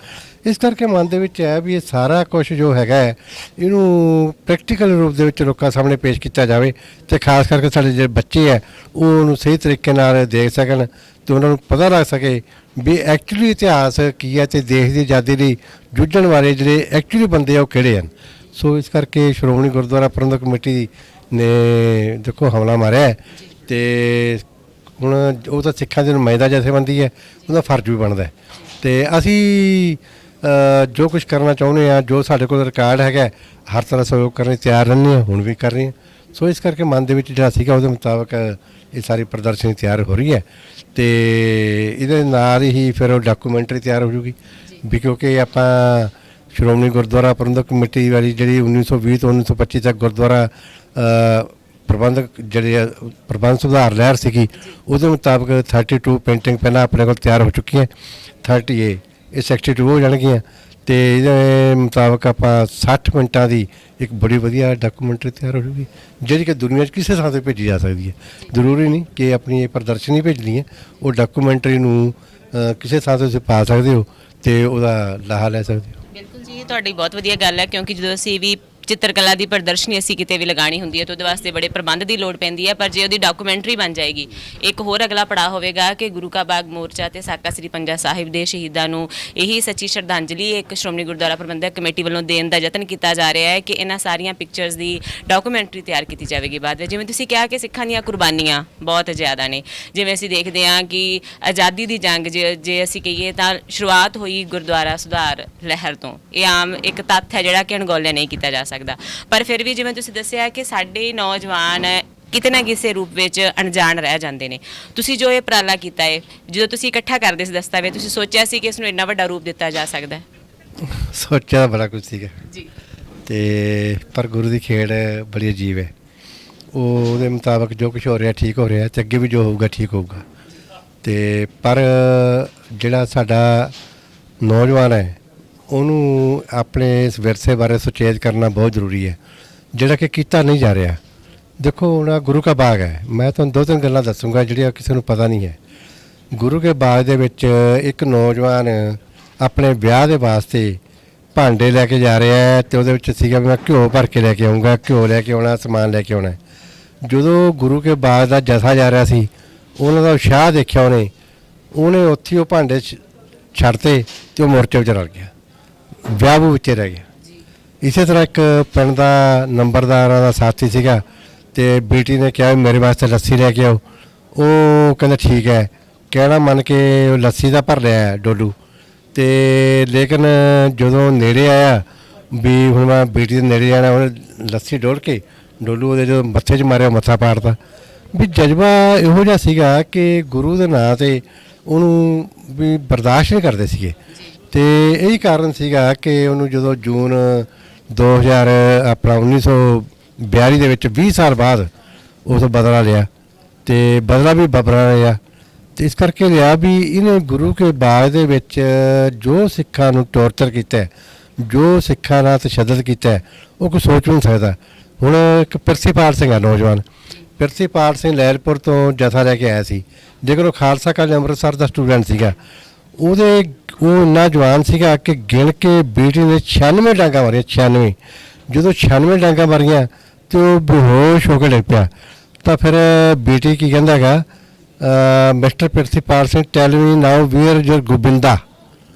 ਇਸ ਕਰਕੇ ਮਨ ਦੇ ਵਿੱਚ ਹੈ ਵੀ ਇਹ ਸਾਰਾ ਕੁਝ ਜੋ ਹੈਗਾ ਹੈ ਇਹਨੂੰ ਪ੍ਰੈਕਟੀਕਲ ਰੂਪ ਦੇ ਵਿੱਚ ਲੋਕਾਂ ਸਾਹਮਣੇ ਪੇਸ਼ ਕੀਤਾ ਜਾਵੇ, ਤੇ ਖਾਸ ਕਰਕੇ ਸਾਡੇ ਜਿਹੜੇ ਬੱਚੇ ਹੈ ਉਹ ਉਹਨੂੰ ਸਹੀ ਤਰੀਕੇ ਨਾਲ ਦੇਖ ਸਕਣ, ਤੇ ਉਹਨਾਂ ਨੂੰ ਪਤਾ ਲੱਗ ਸਕੇ ਵੀ ਐਕਚੁਅਲੀ ਇਤਿਹਾਸ ਕੀ ਹੈ ਤੇ ਦੇਸ਼ ਦੀ ਆਜ਼ਾਦੀ ਲਈ ਜੂਝਣ ਵਾਲੇ ਜਿਹੜੇ ਐਕਚੁਅਲੀ ਬੰਦੇ ਆ ਉਹ ਕਿਹੜੇ ਹਨ। ਸੋ ਇਸ ਕਰਕੇ ਸ਼੍ਰੋਮਣੀ ਗੁਰਦੁਆਰਾ ਪ੍ਰਬੰਧਕ ਕਮੇਟੀ ਨੇ ਦੇਖੋ ਹਮਲਾ ਮਾਰਿਆ, ਤੇ ਹੁਣ ਉਹ ਤਾਂ ਸਿੱਖਾਂ ਦੀ ਨੁਮਾਇੰਦਾ ਜਥੇਬੰਦੀ ਹੈ, ਉਹਦਾ ਫਰਜ਼ ਵੀ ਬਣਦਾ। ਤੇ ਅਸੀਂ ਜੋ ਕੁਝ ਕਰਨਾ ਚਾਹੁੰਦੇ ਹਾਂ, ਜੋ ਸਾਡੇ ਕੋਲ ਰਿਕਾਰਡ ਹੈਗਾ, ਹਰ ਤਰ੍ਹਾਂ ਸਹਿਯੋਗ ਕਰਨ ਲਈ ਤਿਆਰ ਰਹਿੰਦੇ ਹਾਂ, ਹੁਣ ਵੀ ਕਰ ਰਹੇ ਹਾਂ। ਸੋ ਇਸ ਕਰਕੇ ਮਨ ਦੇ ਵਿੱਚ ਜਿਹੜਾ ਸੀਗਾ ਉਹਦੇ ਮੁਤਾਬਕ ਇਹ ਸਾਰੀ ਪ੍ਰਦਰਸ਼ਨੀ ਤਿਆਰ ਹੋ ਰਹੀ ਹੈ, ਤੇ ਇਹਦੇ ਨਾਲ ਹੀ ਫਿਰ ਉਹ ਡਾਕੂਮੈਂਟਰੀ ਤਿਆਰ ਹੋ ਜੂਗੀ ਵੀ, ਕਿਉਂਕਿ ਆਪਾਂ ਸ਼੍ਰੋਮਣੀ ਗੁਰਦੁਆਰਾ ਪ੍ਰਬੰਧਕ ਕਮੇਟੀ ਵਾਲੀ ਜਿਹੜੀ 1920 ਤੋਂ 1925 ਤੱਕ ਗੁਰਦੁਆਰਾ ਪ੍ਰਬੰਧਕ ਜਿਹੜੇ ਪ੍ਰਬੰਧ ਸੁਧਾਰ ਲਹਿਰ ਸੀਗੀ, ਉਹਦੇ ਮੁਤਾਬਕ 32 ਪੇਂਟਿੰਗ ਪਹਿਲਾਂ ਆਪਣੇ ਕੋਲ ਤਿਆਰ ਹੋ ਚੁੱਕੀਆਂ, 30 ਇਹ 62 ਹੋ ਜਾਣਗੀਆਂ, ਤੇ ਇਹਦੇ ਮੁਤਾਬਕ ਆਪਾਂ 60 ਮਿੰਟਾਂ ਦੀ ਇੱਕ ਬੜੀ ਵਧੀਆ ਡਾਕੂਮੈਂਟਰੀ ਤਿਆਰ ਹੋ ਜੂਗੀ, ਜਿਹੜੀ ਕਿ ਦੁਨੀਆ 'ਚ ਕਿਸੇ ਥਾਂ 'ਤੇ ਭੇਜੀ ਜਾ ਸਕਦੀ ਹੈ। ਜ਼ਰੂਰੀ ਨਹੀਂ ਕਿ ਆਪਣੀ ਇਹ ਪ੍ਰਦਰਸ਼ਨੀ ਭੇਜਣੀ ਹੈ, ਉਹ ਡਾਕੂਮੈਂਟਰੀ ਨੂੰ ਕਿਸੇ ਥਾਂ 'ਤੇ ਤੁਸੀਂ ਪਾ ਸਕਦੇ ਹੋ ਤੇ ਉਹਦਾ ਲਾਹਾ ਲੈ ਸਕਦੇ ਹੋ। ਬਿਲਕੁਲ ਜੀ, ਇਹ ਤੁਹਾਡੀ ਬਹੁਤ ਵਧੀਆ ਗੱਲ ਹੈ, ਕਿਉਂਕਿ ਜਦੋਂ ਅਸੀਂ ਵੀ ਚਿੱਤਰਕਲਾ ਦੀ ਪ੍ਰਦਰਸ਼ਨੀ ਅਸੀਂ ਕਿਤੇ ਵੀ ਲਗਾਉਣੀ ਹੁੰਦੀ ਹੈ ਤਾਂ ਉਹਦੇ ਵਾਸਤੇ ਬੜੇ ਪ੍ਰਬੰਧ ਦੀ ਲੋੜ ਪੈਂਦੀ ਹੈ, ਪਰ ਜੇ ਉਹਦੀ ਡਾਕੂਮੈਂਟਰੀ ਬਣ ਜਾਏਗੀ, ਇੱਕ ਹੋਰ ਅਗਲਾ ਪੜਾਅ ਹੋਵੇਗਾ ਕਿ ਗੁਰੂ ਕਾ ਬਾਗ ਮੋਰਚਾ ਤੇ ਸਾਕਾ ਸ੍ਰੀ ਪੰਜਾ ਸਾਹਿਬ ਦੇ ਸ਼ਹੀਦਾਂ ਨੂੰ ਇਹੀ ਸੱਚੀ ਸ਼ਰਧਾਂਜਲੀ ਇੱਕ ਸ਼੍ਰੋਮਣੀ ਗੁਰਦੁਆਰਾ ਪ੍ਰਬੰਧਕ ਕਮੇਟੀ ਵੱਲੋਂ ਦੇਣ ਦਾ ਯਤਨ ਕੀਤਾ ਜਾ ਰਿਹਾ ਹੈ ਕਿ ਇਹਨਾਂ ਸਾਰੀਆਂ ਪਿਕਚਰਸ ਦੀ ਡਾਕੂਮੈਂਟਰੀ ਤਿਆਰ ਕੀਤੀ ਜਾਵੇਗੀ ਬਾਅਦ ਵਿੱਚ। ਜਿਵੇਂ ਤੁਸੀਂ ਕਿਹਾ ਕਿ ਸਿੱਖਾਂ ਦੀਆਂ ਕੁਰਬਾਨੀਆਂ ਬਹੁਤ ਜ਼ਿਆਦਾ ਨੇ, ਜਿਵੇਂ ਅਸੀਂ ਦੇਖਦੇ ਹਾਂ ਕਿ ਆਜ਼ਾਦੀ ਦੀ ਜੰਗ ਜੇ ਅਸੀਂ ਕਹੀਏ ਤਾਂ ਸ਼ੁਰੂਆਤ ਹੋਈ ਗੁਰਦੁਆਰਾ ਸੁਧਾਰ ਲਹਿਰ ਤੋਂ। ਇਹ ਆਮ ਇੱਕ ਤੱਥ ਹੈ ਜਿਹੜਾ ਕਿ ਅਣਗੌਲਿਆ ਨਹੀਂ ਕੀਤਾ ਜਾ ਸਕਦਾ, ਪਰ ਫਿਰ ਵੀ ਜਿਵੇਂ ਤੁਸੀਂ ਦੱਸਿਆ ਕਿ ਸਾਡੇ ਨੌਜਵਾਨ ਕਿਤੇ ਨਾ ਕਿਸੇ ਰੂਪ ਵਿੱਚ ਅਣਜਾਣ ਰਹਿ ਜਾਂਦੇ ਨੇ। ਤੁਸੀਂ ਜੋ ਇਹ ਉਪਰਾਲਾ ਕੀਤਾ ਹੈ, ਜਦੋਂ ਤੁਸੀਂ ਇਕੱਠਾ ਕਰਦੇ ਸੀ ਦਸਤਾਵੇਜ਼, ਤੁਸੀਂ ਸੋਚਿਆ ਸੀ ਕਿ ਇਸ ਨੂੰ ਇੰਨਾ ਵੱਡਾ ਰੂਪ ਦਿੱਤਾ ਜਾ ਸਕਦਾ ਹੈ? ਸੋਚਿਆ ਬੜਾ ਕੁਝ ਸੀਗਾ ਜੀ, ਤੇ ਪਰ ਗੁਰੂ ਦੀ ਖੇਡ ਬੜੀ ਅਜੀਬ ਹੈ। ਉਹਦੇ ਮੁਤਾਬਕ ਜੋ ਕੁਝ ਹੋ ਰਿਹਾ ਠੀਕ ਹੋ ਰਿਹਾ, ਤੇ ਅੱਗੇ ਵੀ ਜੋ ਹੋਊਗਾ ਠੀਕ ਹੋਊਗਾ। ਤੇ ਪਰ ਜਿਹੜਾ ਸਾਡਾ ਨੌਜਵਾਨ ਹੈ ਉਹਨੂੰ ਆਪਣੇ ਇਸ ਵਿਰਸੇ ਬਾਰੇ ਸੁਚੇਤ ਕਰਨਾ ਬਹੁਤ ਜ਼ਰੂਰੀ ਹੈ, ਜਿਹੜਾ ਕਿ ਕੀਤਾ ਨਹੀਂ ਜਾ ਰਿਹਾ। ਦੇਖੋ ਹੁਣ ਗੁਰੂ ਕਾ ਬਾਗ ਹੈ, ਮੈਂ ਤੁਹਾਨੂੰ 2-3 ਗੱਲਾਂ ਦੱਸੂੰਗਾ ਜਿਹੜੀਆਂ ਕਿਸੇ ਨੂੰ ਪਤਾ ਨਹੀਂ ਹੈ। ਗੁਰੂ ਕੇ ਬਾਗ ਦੇ ਵਿੱਚ ਇੱਕ ਨੌਜਵਾਨ ਆਪਣੇ ਵਿਆਹ ਦੇ ਵਾਸਤੇ ਭਾਂਡੇ ਲੈ ਕੇ ਜਾ ਰਿਹਾ ਹੈ, ਤੇ ਉਹਦੇ ਵਿੱਚ ਸੀਗਾ ਵੀ ਮੈਂ ਘਿਓ ਭਰ ਕੇ ਲੈ ਕੇ ਆਉਂਗਾ, ਘਿਓ ਲੈ ਕੇ ਆਉਣਾ, ਸਮਾਨ ਲੈ ਕੇ ਆਉਣਾ। ਜਦੋਂ ਗੁਰੂ ਕੇ ਬਾਗ ਦਾ ਜਥਾ ਜਾ ਰਿਹਾ ਸੀ, ਉਹਨਾਂ ਦਾ ਉਤਸ਼ਾਹ ਦੇਖਿਆ ਉਹਨੇ ਉੱਥੇ ਉਹ ਭਾਂਡੇ ਛੱਡਤੇ ਤੇ ਉਹ ਮੋਰਚੇ ਵਿੱਚ ਰਲ ਗਿਆ, ਵਿਆਹ ਵਿੱਚ ਰਹਿ ਗਿਆ। ਇਸੇ ਤਰ੍ਹਾਂ ਇੱਕ ਪਿੰਡ ਦਾ ਨੰਬਰਦਾਰਾਂ ਦਾ ਸਾਥੀ ਸੀਗਾ, ਤੇ ਬੇਟੀ ਨੇ ਕਿਹਾ ਮੇਰੇ ਵਾਸਤੇ ਲੱਸੀ ਲੈ ਕੇ ਆਓ। ਉਹ ਕਹਿੰਦਾ ਠੀਕ ਹੈ, ਕਹਿਣਾ ਮੰਨ ਕੇ ਉਹ ਲੱਸੀ ਦਾ ਭਰ ਲਿਆ ਡੋਲੂ, ਤੇ ਲੇਕਿਨ ਜਦੋਂ ਨੇੜੇ ਆਇਆ ਵੀ ਹੁਣ ਮੈਂ ਬੇਟੀ ਦੇ ਨੇੜੇ ਜਾਣਾ, ਉਹਨੇ ਲੱਸੀ ਡੋਲ ਕੇ ਡੋਲੂ ਉਹਦੇ ਜਦੋਂ ਮੱਥੇ 'ਚ ਮਾਰਿਆ, ਮੱਥਾ ਪਾੜਤਾ। ਵੀ ਜਜ਼ਬਾ ਇਹੋ ਜਿਹਾ ਸੀਗਾ ਕਿ ਗੁਰੂ ਦੇ ਨਾਂ 'ਤੇ ਉਹਨੂੰ ਵੀ ਬਰਦਾਸ਼ਤ ਨਹੀਂ ਕਰਦੇ ਸੀਗੇ, ਤੇ ਇਹੀ ਕਾਰਨ ਸੀਗਾ ਕਿ ਉਹਨੂੰ ਜਦੋਂ ਜੂਨ 1942 ਦੇ ਵਿੱਚ 20 ਸਾਲ ਬਾਅਦ ਉਸ ਬਦਲਾ ਲਿਆ, ਤੇ ਬਦਲਾ ਵੀ ਬੱਬਰਾਂ ਲਿਆ। ਤੇ ਇਸ ਕਰਕੇ ਲਿਆ ਵੀ ਇਹਨੇ ਗੁਰੂ ਕੇ ਬਾਗ ਦੇ ਵਿੱਚ ਜੋ ਸਿੱਖਾਂ ਨੂੰ ਟੌਰਚਰ ਕੀਤਾ, ਜੋ ਸਿੱਖਾਂ ਨਾਲ ਤਸ਼ੱਦਦ ਕੀਤਾ, ਉਹ ਕੋਈ ਸੋਚ ਨਹੀਂ ਸਕਦਾ। ਹੁਣ ਇੱਕ ਪਿਰਸੀਪਾਲ ਸਿੰਘ ਆ ਨੌਜਵਾਨ, ਪਿਰਸੀਪਾਲ ਸਿੰਘ ਲਹਿਲਪੁਰ ਤੋਂ ਜਥਾ ਲੈ ਕੇ ਆਇਆ ਸੀ, ਜੇਕਰ ਉਹ ਖਾਲਸਾ ਕਾਲਜ ਅੰਮ੍ਰਿਤਸਰ ਦਾ ਸਟੂਡੈਂਟ ਸੀਗਾ। ਉਹ ਇੰਨਾ ਜਵਾਨ ਸੀਗਾ ਕਿ ਗਿਣ ਕੇ ਬੇਟੀ ਨੇ 96 ਡਾਂਗਾਂ ਮਾਰੀਆਂ, 96। ਜਦੋਂ 96 ਡਾਂਗਾਂ ਮਾਰੀਆਂ ਤੇ ਉਹ ਬੇਹੋਸ਼ ਹੋ ਕੇ ਡਿੱਗ ਪਿਆ। ਤਾਂ ਫਿਰ ਬੇਟੀ ਕੀ ਕਹਿੰਦਾ ਹੈਗਾ mister principal Singh tell me now where your Gobinda.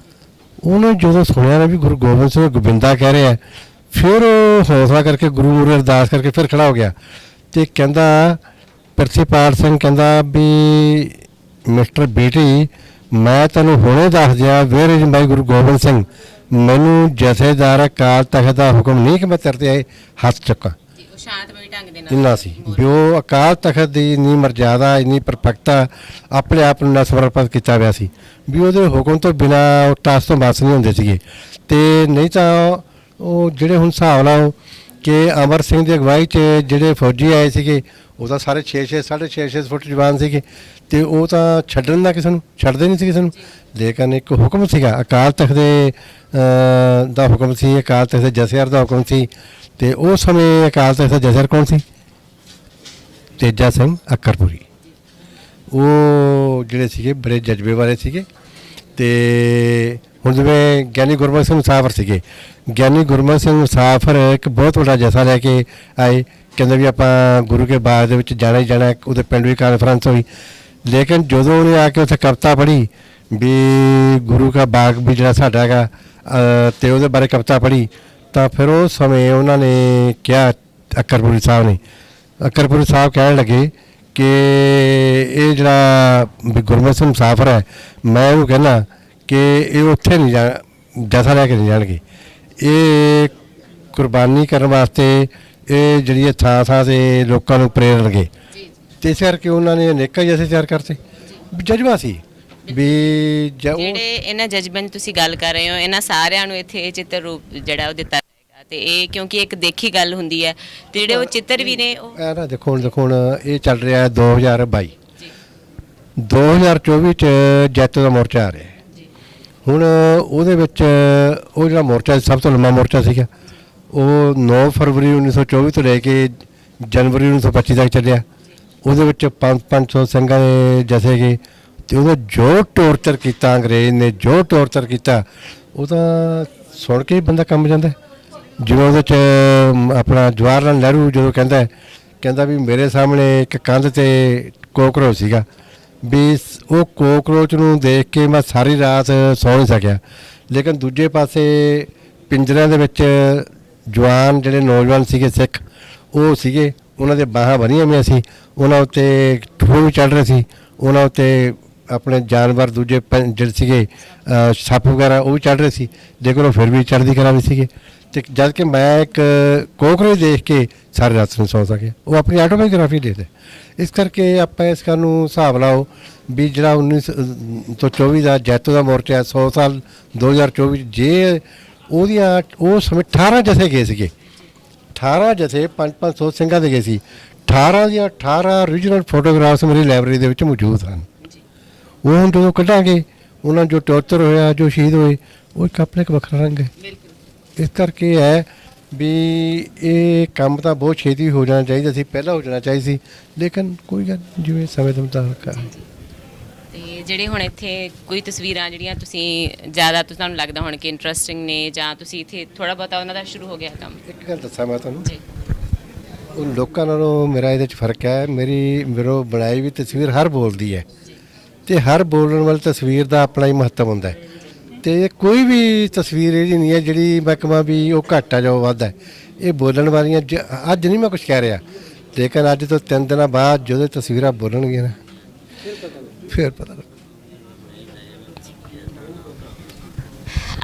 ਉਹਨੇ ਜਦੋਂ ਸੁਣਿਆ ਨਾ ਵੀ ਗੁਰੂ ਗੋਬਿੰਦ ਸਿੰਘ ਗੋਬਿੰਦਾ ਕਹਿ ਰਿਹਾ, ਫਿਰ ਉਹ ਹੌਸਲਾ ਕਰਕੇ ਗੁਰੂ ਮੂਹਰੇ ਅਰਦਾਸ ਕਰਕੇ ਫਿਰ ਖੜਾ ਹੋ ਗਿਆ ਤੇ ਕਹਿੰਦਾ, ਪ੍ਰਿੰਸੀਪਲ ਸਿੰਘ ਕਹਿੰਦਾ ਵੀ ਮਿਸਟਰ ਬੇਟੀ, ਮੈਂ ਤੈਨੂੰ ਹੁਣੇ ਦੱਸ ਦਿਆਂ where is my Guru Gobind Singh, ਮੈਨੂੰ ਜਥੇਦਾਰ ਅਕਾਲ ਤਖ਼ਤ ਦਾ ਹੁਕਮ ਨਹੀਂ ਕਿ ਮੈਂ ਤੇਰੇ ਤੇ ਹੱਥ ਚੁੱਕਾਂ। ਉਹ ਸ਼ਾਂਤਮਈ ਢੰਗ ਦੇ ਇੰਨਾ ਸੀ ਵੀ ਉਹ ਅਕਾਲ ਤਖ਼ਤ ਦੀ ਇੰਨੀ ਮਰਜ਼ਾਦਾ, ਇੰਨੀ ਪਰਫੈਕਟਾ, ਆਪਣੇ ਆਪ ਨੂੰ ਨਾ ਸਮਰਪਿਤ ਕੀਤਾ ਹੋਇਆ ਸੀ ਵੀ ਉਹਦੇ ਹੁਕਮ ਤੋਂ ਬਿਨਾ ਉਹ ਟਾਸ ਤੋਂ ਬਸ ਨਹੀਂ ਹੁੰਦੇ ਸੀਗੇ। ਤੇ ਨਹੀਂ ਤਾਂ ਉਹ ਜਿਹੜੇ ਹੁਣ ਹਿਸਾਬ ਨਾਲ ਕਿ ਅਮਰ ਸਿੰਘ ਦੀ ਅਗਵਾਈ 'ਚ ਜਿਹੜੇ ਫੌਜੀ ਆਏ ਸੀਗੇ ਉਹ ਤਾਂ ਸਾਰੇ 6-6 6.5 ਫੁੱਟ ਜਵਾਨ ਸੀਗੇ ਤੇ ਉਹ ਤਾਂ ਛੱਡਣ ਦਾ ਕਿਸੇ ਨੂੰ ਛੱਡਦੇ ਨਹੀਂ ਸੀ ਕਿਸੇ ਨੂੰ। ਲੇਕਿਨ ਇੱਕ ਹੁਕਮ ਸੀਗਾ ਅਕਾਲ ਤਖ਼ਤ ਦੇ ਦਾ ਹੁਕਮ ਸੀ, ਅਕਾਲ ਤਖ਼ਤ ਦੇ ਜਥੇਦਾਰ ਦਾ ਹੁਕਮ ਸੀ। ਤੇ ਉਸ ਸਮੇਂ ਅਕਾਲ ਤਖ਼ਤ ਦਾ ਜਥੇਦਾਰ ਕੌਣ ਸੀ? ਤੇਜਾ ਸਿੰਘ ਅੱਕਰਪੁਰੀ। ਉਹ ਜਿਹੜੇ ਸੀਗੇ ਬੜੇ ਜਜ਼ਬੇ ਵਾਲੇ ਸੀਗੇ। ਤੇ ਹੁਣ ਜਿਵੇਂ ਗਿਆਨੀ ਗੁਰਮੁਖ ਸਿੰਘ ਮੁਸਾਫਰ ਸੀਗੇ, ਗਿਆਨੀ ਗੁਰਮੁਖ ਸਿੰਘ ਮੁਸਾਫਰ ਇੱਕ ਬਹੁਤ ਵੱਡਾ ਜਥਾ ਲੈ ਕੇ ਆਏ, ਕਹਿੰਦੇ ਵੀ ਆਪਾਂ ਗੁਰੂ ਕੇ ਬਾਗ ਦੇ ਵਿੱਚ ਜਾਣਾ ਹੀ ਜਾਣਾ। ਉਹਦੇ ਪਿੰਡ ਵੀ ਕਾਨਫਰੰਸ ਹੋਈ, ਲੇਕਿਨ ਜਦੋਂ ਉਹਨੇ ਆ ਕੇ ਉੱਥੇ ਕਵਿਤਾ ਪੜ੍ਹੀ ਵੀ ਗੁਰੂ ਕਾ ਬਾਗ ਵੀ ਜਿਹੜਾ ਸਾਡਾ ਹੈਗਾ ਤੇ ਉਹਦੇ ਬਾਰੇ ਕਵਿਤਾ ਪੜ੍ਹੀ, ਤਾਂ ਫਿਰ ਉਸ ਸਮੇਂ ਉਹਨਾਂ ਨੇ ਕਿਹਾ, ਅੱਕਰਪੁਰੀ ਸਾਹਿਬ ਨੇ, ਅੱਕਰਪੁਰੀ ਸਾਹਿਬ ਕਹਿਣ ਲੱਗੇ ਕਿ ਇਹ ਜਿਹੜਾ ਵੀ ਗੁਰਮੁਖ ਸਿੰਘ ਮੁਸਾਫਰ ਹੈ, ਮੈਂ ਉਹਨੂੰ ਕਹਿੰਦਾ ਕਿ ਇਹ ਉੱਥੇ ਨਹੀਂ ਜਾ ਜਥਾ ਲੈ ਕੇ ਨਹੀਂ ਜਾਣਗੇ, ਇਹ ਕੁਰਬਾਨੀ ਕਰਨ ਵਾਸਤੇ ਇਹ ਜਿਹੜੀ ਇਹ ਥਾਂ ਥਾਂ 'ਤੇ ਲੋਕਾਂ ਨੂੰ ਪ੍ਰੇਰਣਗੇ। ਤੇ ਇਸ ਕਰਕੇ ਉਹਨਾਂ ਨੇ ਅਨੇਕਾਂ ਜਥੇ ਤਿਆਰ ਕਰਤੇ। ਜਜ਼ਬਾ ਸੀ ਵੀ ਜਿਹੜੇ ਇਹਨਾਂ ਜਜ਼ਬੇ ਦੀ ਤੁਸੀਂ ਗੱਲ ਕਰ ਰਹੇ ਹੋ, ਇਹਨਾਂ ਸਾਰਿਆਂ ਨੂੰ ਇੱਥੇ ਚਿੱਤਰ ਰੂਪ ਜਿਹੜਾ ਉਹ ਦਿੱਤਾ ਜਾਏਗਾ। ਤੇ ਇਹ ਕਿਉਂਕਿ ਇੱਕ ਦੇਖੀ ਗੱਲ ਹੁੰਦੀ ਹੈ ਤੇ ਜਿਹੜੇ ਉਹ ਚਿੱਤਰ ਵੀ ਨੇ ਉਹ ਨਾ ਦੇਖੋ ਹੁਣ ਇਹ ਚੱਲ ਰਿਹਾ 2022, 2024 'ਚ ਜੈਤੋ ਦਾ ਮੋਰਚਾ ਆ ਰਿਹਾ। ਹੁਣ ਉਹਦੇ ਵਿੱਚ ਉਹ ਜਿਹੜਾ ਮੋਰਚਾ ਸਭ ਤੋਂ ਲੰਮਾ ਮੋਰਚਾ ਸੀਗਾ, ਉਹ 9 ਫਰਵਰੀ 1924 ਤੋਂ ਲੈ ਕੇ ਜਨਵਰੀ 1925 ਤੱਕ ਚੱਲਿਆ। ਉਹਦੇ ਵਿੱਚ 500 ਸਿੰਘਾਂ ਦੇ ਜਥੇ ਗਏ ਤੇ ਉਹਦਾ ਜੋ ਟੌਰਚਰ ਕੀਤਾ ਅੰਗਰੇਜ਼ ਨੇ, ਜੋ ਟੌਰਚਰ ਕੀਤਾ, ਉਹ ਤਾਂ ਸੁਣ ਕੇ ਹੀ ਬੰਦਾ ਕੰਬ ਜਾਂਦਾ। ਜਿਵੇਂ ਉਹਦੇ 'ਚ ਆਪਣਾ ਜਵਾਹਰ ਲਾਲ ਨਹਿਰੂ ਜਦੋਂ ਕਹਿੰਦਾ ਵੀ ਮੇਰੇ ਸਾਹਮਣੇ ਇੱਕ ਕੰਧ 'ਤੇ ਕੋਕਰੋਚ ਸੀਗਾ, ਵੀ ਉਹ ਕੋਕਰੋਚ ਨੂੰ ਦੇਖ ਕੇ ਮੈਂ ਸਾਰੀ ਰਾਤ ਸੌ ਨਹੀਂ ਸਕਿਆ। ਲੇਕਿਨ ਦੂਜੇ ਪਾਸੇ ਪਿੰਜਰਿਆਂ ਦੇ ਵਿੱਚ ਜਵਾਨ ਜਿਹੜੇ ਨੌਜਵਾਨ ਸੀਗੇ ਸਿੱਖ, ਉਹ ਸੀਗੇ, ਉਹਨਾਂ ਦੇ ਬਾਹਾਂ ਬੰਨ੍ਹੀਆਂ ਹੋਈਆਂ ਸੀ, ਉਹਨਾਂ ਉੱਤੇ ਠੂਏ ਵੀ ਚੜ੍ਹ ਰਹੇ ਸੀ, ਉਹਨਾਂ ਉੱਤੇ ਆਪਣੇ ਜਾਨਵਰ ਦੂਜੇ ਜਿਹੜੇ ਸੀਗੇ ਸੱਪ ਵਗੈਰਾ ਉਹ ਵੀ ਚੜ੍ਹ ਰਹੇ ਸੀ, ਲੇਕਿਨ ਉਹ ਫਿਰ ਵੀ ਚੜ੍ਹਦੀ ਕਲਾ ਵੀ ਸੀਗੇ। ਅਤੇ ਜਦ ਕਿ ਮੈਂ ਇੱਕ ਕੋਕਰੋਚ ਦੇਖ ਕੇ ਸਾਰੀ ਰਾਤ ਨੂੰ ਸੌ ਸਕਿਆ। ਉਹ ਆਪਣੀ ਆਟੋਬਾਇਓਗ੍ਰਾਫੀ ਦੇਖਦੇ। ਇਸ ਕਰਕੇ ਆਪਾਂ ਇਸ ਗੱਲ ਨੂੰ ਹਿਸਾਬ ਲਾਓ ਵੀ ਜਿਹੜਾ 1924 ਦਾ ਜੈਤੋ ਦਾ ਮੋਰਚਾ 100 ਸਾਲ 2024 ਜੇ ਉਹਦੀਆਂ ਉਹ ਸਮੇਂ 18 ਜਥੇ ਗਏ ਸੀਗੇ, 18 ਜਥੇ 500 ਸਿੰਘਾਂ ਦੇ ਗਏ ਸੀ। 18 ਦੀਆਂ 18 ਓਰੀਜਨਲ ਫੋਟੋਗ੍ਰਾਫਸ ਮੇਰੀ ਲਾਇਬ੍ਰੇਰੀ ਦੇ ਵਿੱਚ ਮੌਜੂਦ ਹਨ। ਉਹ ਹੁਣ ਜਦੋਂ ਕੱਢਾਂਗੇ ਉਹਨਾਂ ਜੋ ਟੌਰਚਰ ਹੋਇਆ, ਜੋ ਸ਼ਹੀਦ ਹੋਏ, ਉਹ ਇੱਕ ਆਪਣੇ ਇੱਕ ਵੱਖਰਾ ਰੰਗ ਹੈ। ਇਸ ਕਰਕੇ ਹੈ ਵੀ ਇਹ ਕੰਮ ਤਾਂ ਬਹੁਤ ਛੇਤੀ ਹੋ ਜਾਣਾ ਚਾਹੀਦਾ ਸੀ, ਪਹਿਲਾਂ ਹੋ ਜਾਣਾ ਚਾਹੀਦਾ ਸੀ, ਲੇਕਿਨ ਕੋਈ ਗੱਲ ਜਿਵੇਂ ਸਮੇਂ ਦੇ ਮੁਤਾਬਕ। ਤੇ ਜਿਹੜੇ ਹੁਣ ਇੱਥੇ ਕੋਈ ਤਸਵੀਰਾਂ ਜਿਹੜੀਆਂ ਤੁਸੀਂ ਜ਼ਿਆਦਾ ਤੁਹਾਨੂੰ ਲੱਗਦਾ ਹੁਣ ਕਿ ਇੰਟਰਸਟਿੰਗ ਨੇ, ਜਾਂ ਤੁਸੀਂ ਇੱਥੇ ਥੋੜ੍ਹਾ ਬਹੁਤਾ ਉਹਨਾਂ ਦਾ ਸ਼ੁਰੂ ਹੋ ਗਿਆ ਕੰਮ? ਇੱਕ ਗੱਲ ਦੱਸਾਂ ਮੈਂ ਤੁਹਾਨੂੰ, ਜੀ, ਉਹ ਲੋਕਾਂ ਨਾਲੋਂ ਮੇਰਾ ਇਹਦੇ 'ਚ ਫਰਕ ਹੈ। ਮੇਰੋ ਬਣਾਈ ਵੀ ਤਸਵੀਰ ਹਰ ਬੋਲਦੀ ਹੈ ਤੇ ਹਰ ਬੋਲਣ ਵਾਲੀ ਤਸਵੀਰ ਦਾ ਆਪਣਾ ਹੀ ਮਹੱਤਵ ਹੁੰਦਾ ਹੈ। ਤੇ ਕੋਈ ਵੀ ਤਸਵੀਰ ਇਹ ਨਹੀਂ ਹੈ ਜਿਹੜੀ ਮੈਂ ਕਹਾਂ ਵੀ ਉਹ ਘੱਟ ਆ ਜਾਂ ਵੱਧ ਹੈ। ਇਹ ਬੋਲਣ ਵਾਲੀਆਂ ਅੱਜ ਨਹੀਂ ਮੈਂ ਕੁਝ ਕਹਿ ਰਿਹਾ, ਲੇਕਿਨ ਅੱਜ ਤੋਂ 3 ਦਿਨਾਂ ਬਾਅਦ ਜਦੋਂ ਤਸਵੀਰਾਂ ਬੋਲਣਗੀਆਂ ਨਾ ਫਿਰ ਪਤਾ ਲੱਗ।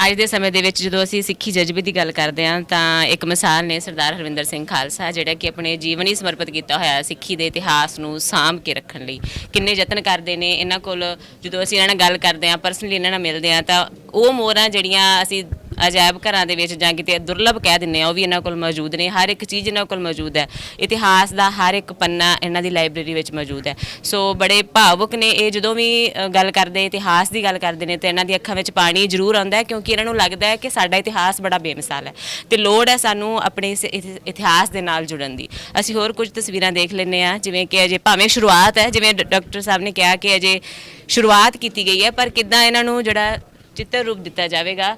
ਅੱਜ ਦੇ ਸਮੇਂ ਦੇ ਵਿੱਚ ਜਦੋਂ ਅਸੀਂ ਸਿੱਖੀ ਜਜ਼ਬੇ ਦੀ ਗੱਲ ਕਰਦੇ ਹਾਂ ਤਾਂ ਇੱਕ ਮਿਸਾਲ ਨੇ ਸਰਦਾਰ ਹਰਵਿੰਦਰ ਸਿੰਘ ਖਾਲਸਾ, ਜਿਹੜਾ ਕਿ ਆਪਣੇ ਜੀਵਨ ਹੀ ਸਮਰਪਿਤ ਕੀਤਾ ਹੋਇਆ ਸਿੱਖੀ ਦੇ ਇਤਿਹਾਸ ਨੂੰ ਸਾਂਭ ਕੇ ਰੱਖਣ ਲਈ। ਕਿੰਨੇ ਯਤਨ ਕਰਦੇ ਨੇ ਇਹਨਾਂ ਕੋਲ। ਜਦੋਂ ਅਸੀਂ ਇਹਨਾਂ ਨਾਲ ਗੱਲ ਕਰਦੇ ਹਾਂ, ਪਰਸਨਲੀ ਇਹਨਾਂ ਨਾਲ ਮਿਲਦੇ ਹਾਂ, ਤਾਂ ਉਹ ਮੋਹਰਾਂ ਜਿਹੜੀਆਂ ਅਸੀਂ ਅਜਾਇਬ ਘਰਾਂ ਦੇ ਵਿੱਚ ਜਾਂ ਕਿਤੇ ਦੁਰਲਭ ਕਹਿ ਦਿੰਦੇ ਹਾਂ, ਉਹ ਵੀ ਇਹਨਾਂ ਕੋਲ ਮੌਜੂਦ ਨੇ। ਹਰ ਇੱਕ ਚੀਜ਼ ਇਹਨਾਂ ਕੋਲ ਮੌਜੂਦ ਹੈ। ਇਤਿਹਾਸ ਦਾ ਹਰ ਇੱਕ ਪੰਨਾ ਇਹਨਾਂ ਦੀ ਲਾਇਬ੍ਰੇਰੀ ਵਿੱਚ ਮੌਜੂਦ ਹੈ। ਸੋ ਬੜੇ ਭਾਵੁਕ ਨੇ ਇਹ, ਜਦੋਂ ਵੀ ਗੱਲ ਕਰਦੇ, ਇਤਿਹਾਸ ਦੀ ਗੱਲ ਕਰਦੇ ਨੇ, ਤਾਂ ਇਹਨਾਂ ਦੀ ਅੱਖਾਂ ਵਿੱਚ ਪਾਣੀ ਜ਼ਰੂਰ ਆਉਂਦਾ ਹੈ, ਕਿਉਂਕਿ ਇਹਨਾਂ ਨੂੰ ਲੱਗਦਾ ਹੈ ਕਿ ਸਾਡਾ ਇਤਿਹਾਸ ਬੜਾ ਬੇਮਿਸਾਲ ਹੈ ਤੇ ਲੋੜ ਹੈ ਸਾਨੂੰ ਆਪਣੇ ਇਸ ਇਤਿਹਾਸ ਦੇ ਨਾਲ ਜੁੜਨ ਦੀ। ਅਸੀਂ ਹੋਰ ਕੁਝ ਤਸਵੀਰਾਂ ਦੇਖ ਲੈਂਦੇ ਹਾਂ, ਜਿਵੇਂ ਕਿ ਅਜੇ ਭਾਵੇਂ ਸ਼ੁਰੂਆਤ ਹੈ, ਜਿਵੇਂ ਡਾਕਟਰ ਸਾਹਿਬ ਨੇ ਕਿਹਾ ਕਿ ਅਜੇ ਸ਼ੁਰੂਆਤ ਕੀਤੀ ਗਈ ਹੈ, ਪਰ ਕਿੱਦਾਂ ਇਹਨਾਂ ਨੂੰ ਜਿਹੜਾ ਚਿੱਤਰ ਰੂਪ ਦਿੱਤਾ ਜਾਵੇਗਾ।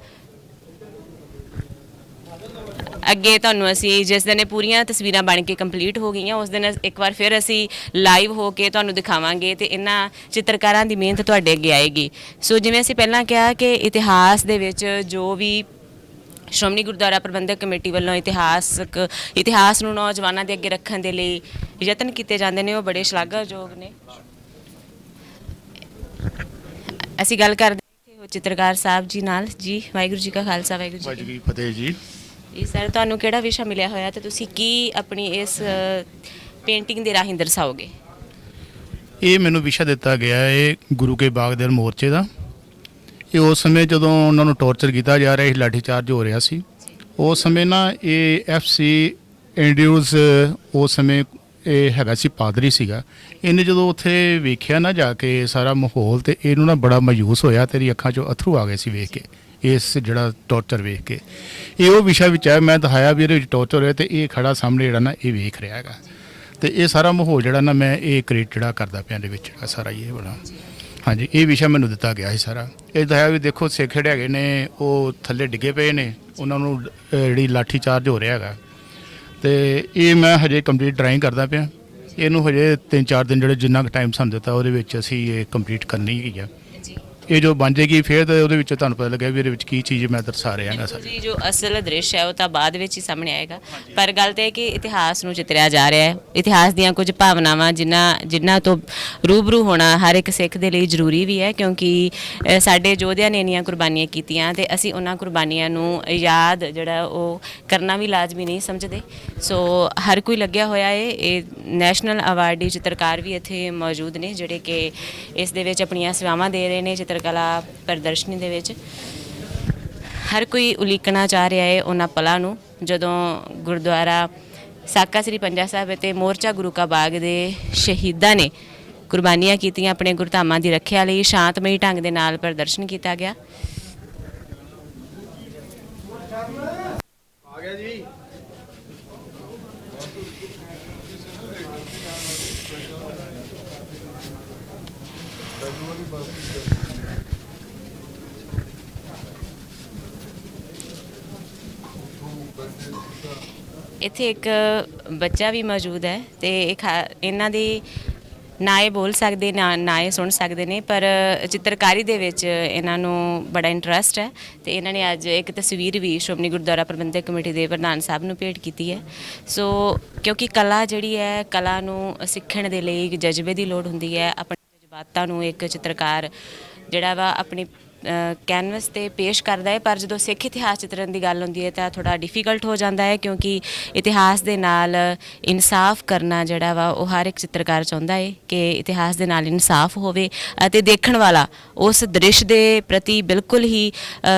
ਅੱਗੇ ਤੁਹਾਨੂੰ ਅਸੀਂ ਜਿਸ ਦਿਨ ਇਹ ਪੂਰੀਆਂ ਤਸਵੀਰਾਂ ਬਣ ਕੇ ਕੰਪਲੀਟ ਹੋ ਗਈਆਂ ਉਸ ਦਿਨ ਇੱਕ ਵਾਰ ਫਿਰ ਅਸੀਂ ਲਾਈਵ ਹੋ ਕੇ ਤੁਹਾਨੂੰ ਦਿਖਾਵਾਂਗੇ ਤੇ ਇਹਨਾਂ ਚਿੱਤਰਕਾਰਾਂ ਦੀ ਮਿਹਨਤ ਤੁਹਾਡੇ ਅੱਗੇ ਆਏਗੀ। ਸੋ ਜਿਵੇਂ ਅਸੀਂ ਪਹਿਲਾਂ ਕਿਹਾ ਕਿ ਇਤਿਹਾਸ ਦੇ ਵਿੱਚ ਜੋ ਵੀ ਸ਼੍ਰੋਮਣੀ ਗੁਰਦੁਆਰਾ ਪ੍ਰਬੰਧਕ ਕਮੇਟੀ ਵੱਲੋਂ ਇਤਿਹਾਸ ਨੂੰ ਨੌਜਵਾਨਾਂ ਦੇ ਅੱਗੇ ਰੱਖਣ ਦੇ ਲਈ ਯਤਨ ਕੀਤੇ ਜਾਂਦੇ ਨੇ ਉਹ ਬੜੇ ਸ਼ਲਾਘਾਯੋਗ ਨੇ। ਅਸੀਂ ਗੱਲ ਕਰਦੇ ਹਾਂ ਚਿੱਤਰਕਾਰ ਸਾਹਿਬ ਜੀ ਨਾਲ। ਜੀ ਵਾਹਿਗੁਰੂ ਜੀ ਕਾ ਖਾਲਸਾ ਵਾਹਿਗੁਰੂ ਜੀ ਕੀ ਫਤਿਹ ਜੀ। ਜੀ ਸਰ, ਤੁਹਾਨੂੰ ਕਿਹੜਾ ਵਿਸ਼ਾ ਮਿਲਿਆ ਹੋਇਆ ਤੇ ਤੁਸੀਂ ਕੀ ਆਪਣੀ ਇਸ ਪੇਂਟਿੰਗ ਦੇ ਰਾਹੀਂ ਦਰਸਾਓਗੇ? ਇਹ ਮੈਨੂੰ ਵਿਸ਼ਾ ਦਿੱਤਾ ਗਿਆ ਹੈ ਗੁਰੂ ਕੇ ਬਾਗ ਦੇ ਮੋਰਚੇ ਦਾ। ਇਹ ਉਸ ਸਮੇਂ ਜਦੋਂ ਉਹਨਾਂ ਨੂੰ ਟੌਰਚਰ ਕੀਤਾ ਜਾ ਰਿਹਾ ਸੀ, ਲਾਠੀ ਚਾਰਜ ਹੋ ਰਿਹਾ ਸੀ, ਉਸ ਸਮੇਂ ਨਾ ਇਹ FC ਐਂਡਰਿਊਜ਼ ਉਸ ਸਮੇਂ ਇਹ ਹੈਗਾ ਸੀ, ਪਾਦਰੀ ਸੀਗਾ। ਇਹਨੇ ਜਦੋਂ ਉੱਥੇ ਵੇਖਿਆ ਨਾ ਜਾ ਕੇ ਸਾਰਾ ਮਾਹੌਲ ਤੇ ਇਹਨੂੰ ਨਾ ਬੜਾ ਮਾਯੂਸ ਹੋਇਆ, ਤੇਰੀ ਅੱਖਾਂ 'ਚੋਂ ਅਥਰੂ ਆ ਗਏ ਸੀ ਵੇਖ ਕੇ ਇਸ ਜਿਹੜਾ ਟੌਰਚਰ ਵੇਖ ਕੇ। ਇਹ ਉਹ ਵਿਸ਼ਾ ਵਿੱਚ ਹੈ, ਮੈਂ ਦਿਖਾਇਆ ਵੀ ਇਹਦੇ ਵਿੱਚ ਟੌਰਚਰ ਹੋਇਆ ਤੇ ਇਹ ਖੜਾ ਸਾਹਮਣੇ ਜਿਹੜਾ ਨਾ ਇਹ ਵੇਖ ਰਿਹਾ ਹੈਗਾ ਤੇ ਇਹ ਸਾਰਾ ਮਾਹੌਲ ਜਿਹੜਾ ਨਾ ਮੈਂ ਇਹ ਕ੍ਰੀਏਟ ਜਿਹੜਾ ਕਰਦਾ ਪਿਆ ਦੇ ਵਿੱਚ ਸਾਰਾ ਇਹ ਬੜਾ। ਹਾਂਜੀ, ਇਹ ਵਿਸ਼ਾ ਮੈਨੂੰ ਦਿੱਤਾ ਗਿਆ ਸੀ ਸਾਰਾ। ਇਹ ਦਿਖਾਇਆ ਵੀ ਦੇਖੋ ਸਿੱਖ ਜਿਹੜੇ ਹੈਗੇ ਨੇ ਉਹ ਥੱਲੇ ਡਿੱਗੇ ਪਏ ਨੇ, ਉਹਨਾਂ ਨੂੰ ਜਿਹੜੀ ਲਾਠੀ ਚਾਰਜ ਹੋ ਰਿਹਾ ਹੈਗਾ ਤੇ ਇਹ ਮੈਂ ਹਜੇ ਕੰਪਲੀਟ ਡਰਾਇੰਗ ਕਰਦਾ ਪਿਆ। ਇਹਨੂੰ ਹਜੇ 3-4 ਦਿਨ ਜਿਹੜੇ ਜਿੰਨਾ ਕੁ ਟਾਈਮ ਸਾਨੂੰ ਦਿੱਤਾ ਉਹਦੇ ਵਿੱਚ ਅਸੀਂ ਇਹ ਕੰਪਲੀਟ ਕਰਨੀ ਹੈਗੀ ਆ। ਇਹ ਜੋ ਬਣ ਜਾਏਗੀ ਫਿਰ ਤਾਂ ਉਹਦੇ ਵਿੱਚ ਤੁਹਾਨੂੰ ਪਤਾ ਲੱਗਿਆ ਵੀ ਇਹਦੇ ਵਿੱਚ ਕੀ ਚੀਜ਼ ਮੈਂ ਦਰਸਾ ਰਿਹਾ ਹਾਂ ਸਾਰੀ। ਜੀ ਜੋ ਅਸਲ ਦ੍ਰਿਸ਼ ਹੈ ਉਹ ਤਾਂ ਬਾਅਦ ਵਿੱਚ ਹੀ ਸਾਹਮਣੇ ਆਏਗਾ, ਪਰ ਗੱਲ ਤਾਂ ਇਹ ਕਿ ਇਤਿਹਾਸ ਨੂੰ ਚਿਤਰਿਆ ਜਾ ਰਿਹਾ ਹੈ। ਇਤਿਹਾਸ ਦੀਆਂ ਕੁਝ ਭਾਵਨਾਵਾਂ ਜਿਨ੍ਹਾਂ ਤੋਂ ਰੂਬਰੂ ਹੋਣਾ ਹਰ ਇੱਕ ਸਿੱਖ ਦੇ ਲਈ ਜ਼ਰੂਰੀ ਵੀ ਹੈ, ਕਿਉਂਕਿ ਸਾਡੇ ਯੋਧਿਆਂ ਨੇ ਇੰਨੀਆਂ ਕੁਰਬਾਨੀਆਂ ਕੀਤੀਆਂ ਤੇ ਅਸੀਂ ਉਹਨਾਂ ਕੁਰਬਾਨੀਆਂ ਨੂੰ ਯਾਦ ਜਿਹੜਾ ਉਹ ਕਰਨਾ ਵੀ ਲਾਜ਼ਮੀ ਨਹੀਂ ਸਮਝਦੇ। ਸੋ ਹਰ ਕੋਈ ਲੱਗਿਆ ਹੋਇਆ ਹੈ। ਇਹ ਨੈਸ਼ਨਲ ਅਵਾਰਡੀ ਚਿੱਤਰਕਾਰ ਵੀ ਇੱਥੇ ਮੌਜੂਦ ਨੇ ਜਿਹੜੇ ਕਿ ਇਸ ਦੇ ਵਿੱਚ ਆਪਣੀਆਂ ਸੇਵਾਵਾਂ ਦੇ ਰਹੇ ਨੇ ਕਲਾ ਪ੍ਰਦਰਸ਼ਨੀ ਦੇ ਵਿੱਚ। ਹਰ ਕੋਈ ਉਲੀਕਣਾ ਚਾਹ ਰਿਹਾ ਹੈ ਉਹਨਾਂ ਪਲਾਂ ਨੂੰ ਜਦੋਂ ਗੁਰਦੁਆਰਾ ਸਾਕਾ ਸ੍ਰੀ ਪੰਜਾ ਸਾਹਿਬ ਅਤੇ ਮੋਰਚਾ ਗੁਰੂ ਕਾ ਬਾਗ ਦੇ ਸ਼ਹੀਦਾਂ ਨੇ ਕੁਰਬਾਨੀਆਂ ਕੀਤੀਆਂ ਆਪਣੇ ਗੁਰਧਾਮਾਂ ਦੀ ਰੱਖਿਆ ਲਈ। ਸ਼ਾਂਤਮਈ ਢੰਗ ਦੇ ਨਾਲ ਪ੍ਰਦਰਸ਼ਨ ਕੀਤਾ ਗਿਆ। ਆ ਗਿਆ ਜੀ। ਇੱਥੇ ਇੱਕ ਬੱਚਾ ਵੀ ਮੌਜੂਦ ਹੈ ਤੇ ਇਹਨਾਂ ਦੀ ਨਾ ਇਹ ਬੋਲ ਸਕਦੇ ਨਾ ਇਹ ਸੁਣ ਸਕਦੇ ਨੇ, ਪਰ ਚਿੱਤਰਕਾਰੀ ਦੇ ਵਿੱਚ ਇਹਨਾਂ ਨੂੰ ਬੜਾ ਇੰਟਰਸਟ ਹੈ ਤੇ ਇਹਨਾਂ ਨੇ ਅੱਜ ਇੱਕ ਤਸਵੀਰ ਵੀ ਸ਼੍ਰੋਮਣੀ ਗੁਰਦੁਆਰਾ ਪ੍ਰਬੰਧਕ ਕਮੇਟੀ ਦੇ ਪ੍ਰਧਾਨ ਸਾਹਿਬ ਨੂੰ ਭੇਟ ਕੀਤੀ ਹੈ। ਸੋ ਕਿਉਂਕਿ ਕਲਾ ਜਿਹੜੀ ਹੈ, ਕਲਾ ਨੂੰ ਸਿੱਖਣ ਦੇ ਲਈ ਇੱਕ ਜਜ਼ਬੇ ਦੀ ਲੋੜ ਹੁੰਦੀ ਹੈ। ਆਪਣੇ ਜਜ਼ਬਾਤਾਂ ਨੂੰ ਇੱਕ ਚਿੱਤਰਕਾਰ ਜਿਹੜਾ ਵਾ ਆਪਣੀ ਕੈਨਵਸ ਤੇ ਪੇਸ਼ ਕਰਦਾ ਹੈ, ਪਰ ਜਦੋਂ ਸਿੱਖ ਇਤਿਹਾਸ ਚਿੱਤਰਨ ਦੀ ਗੱਲ ਹੁੰਦੀ ਹੈ ਤਾਂ ਥੋੜਾ ਡਿਫਿਕਲਟ ਹੋ ਜਾਂਦਾ ਹੈ, ਕਿਉਂਕਿ ਇਤਿਹਾਸ ਦੇ ਨਾਲ ਇਨਸਾਫ ਕਰਨਾ ਜਿਹੜਾ ਵਾ ਉਹ ਹਰ ਇੱਕ ਚਿੱਤਰਕਾਰ ਚਾਹੁੰਦਾ ਹੈ ਕਿ ਇਤਿਹਾਸ ਦੇ ਨਾਲ ਇਨਸਾਫ ਹੋਵੇ ਅਤੇ ਦੇਖਣ ਵਾਲਾ ਉਸ ਦ੍ਰਿਸ਼ ਦੇ ਪ੍ਰਤੀ ਬਿਲਕੁਲ ਹੀ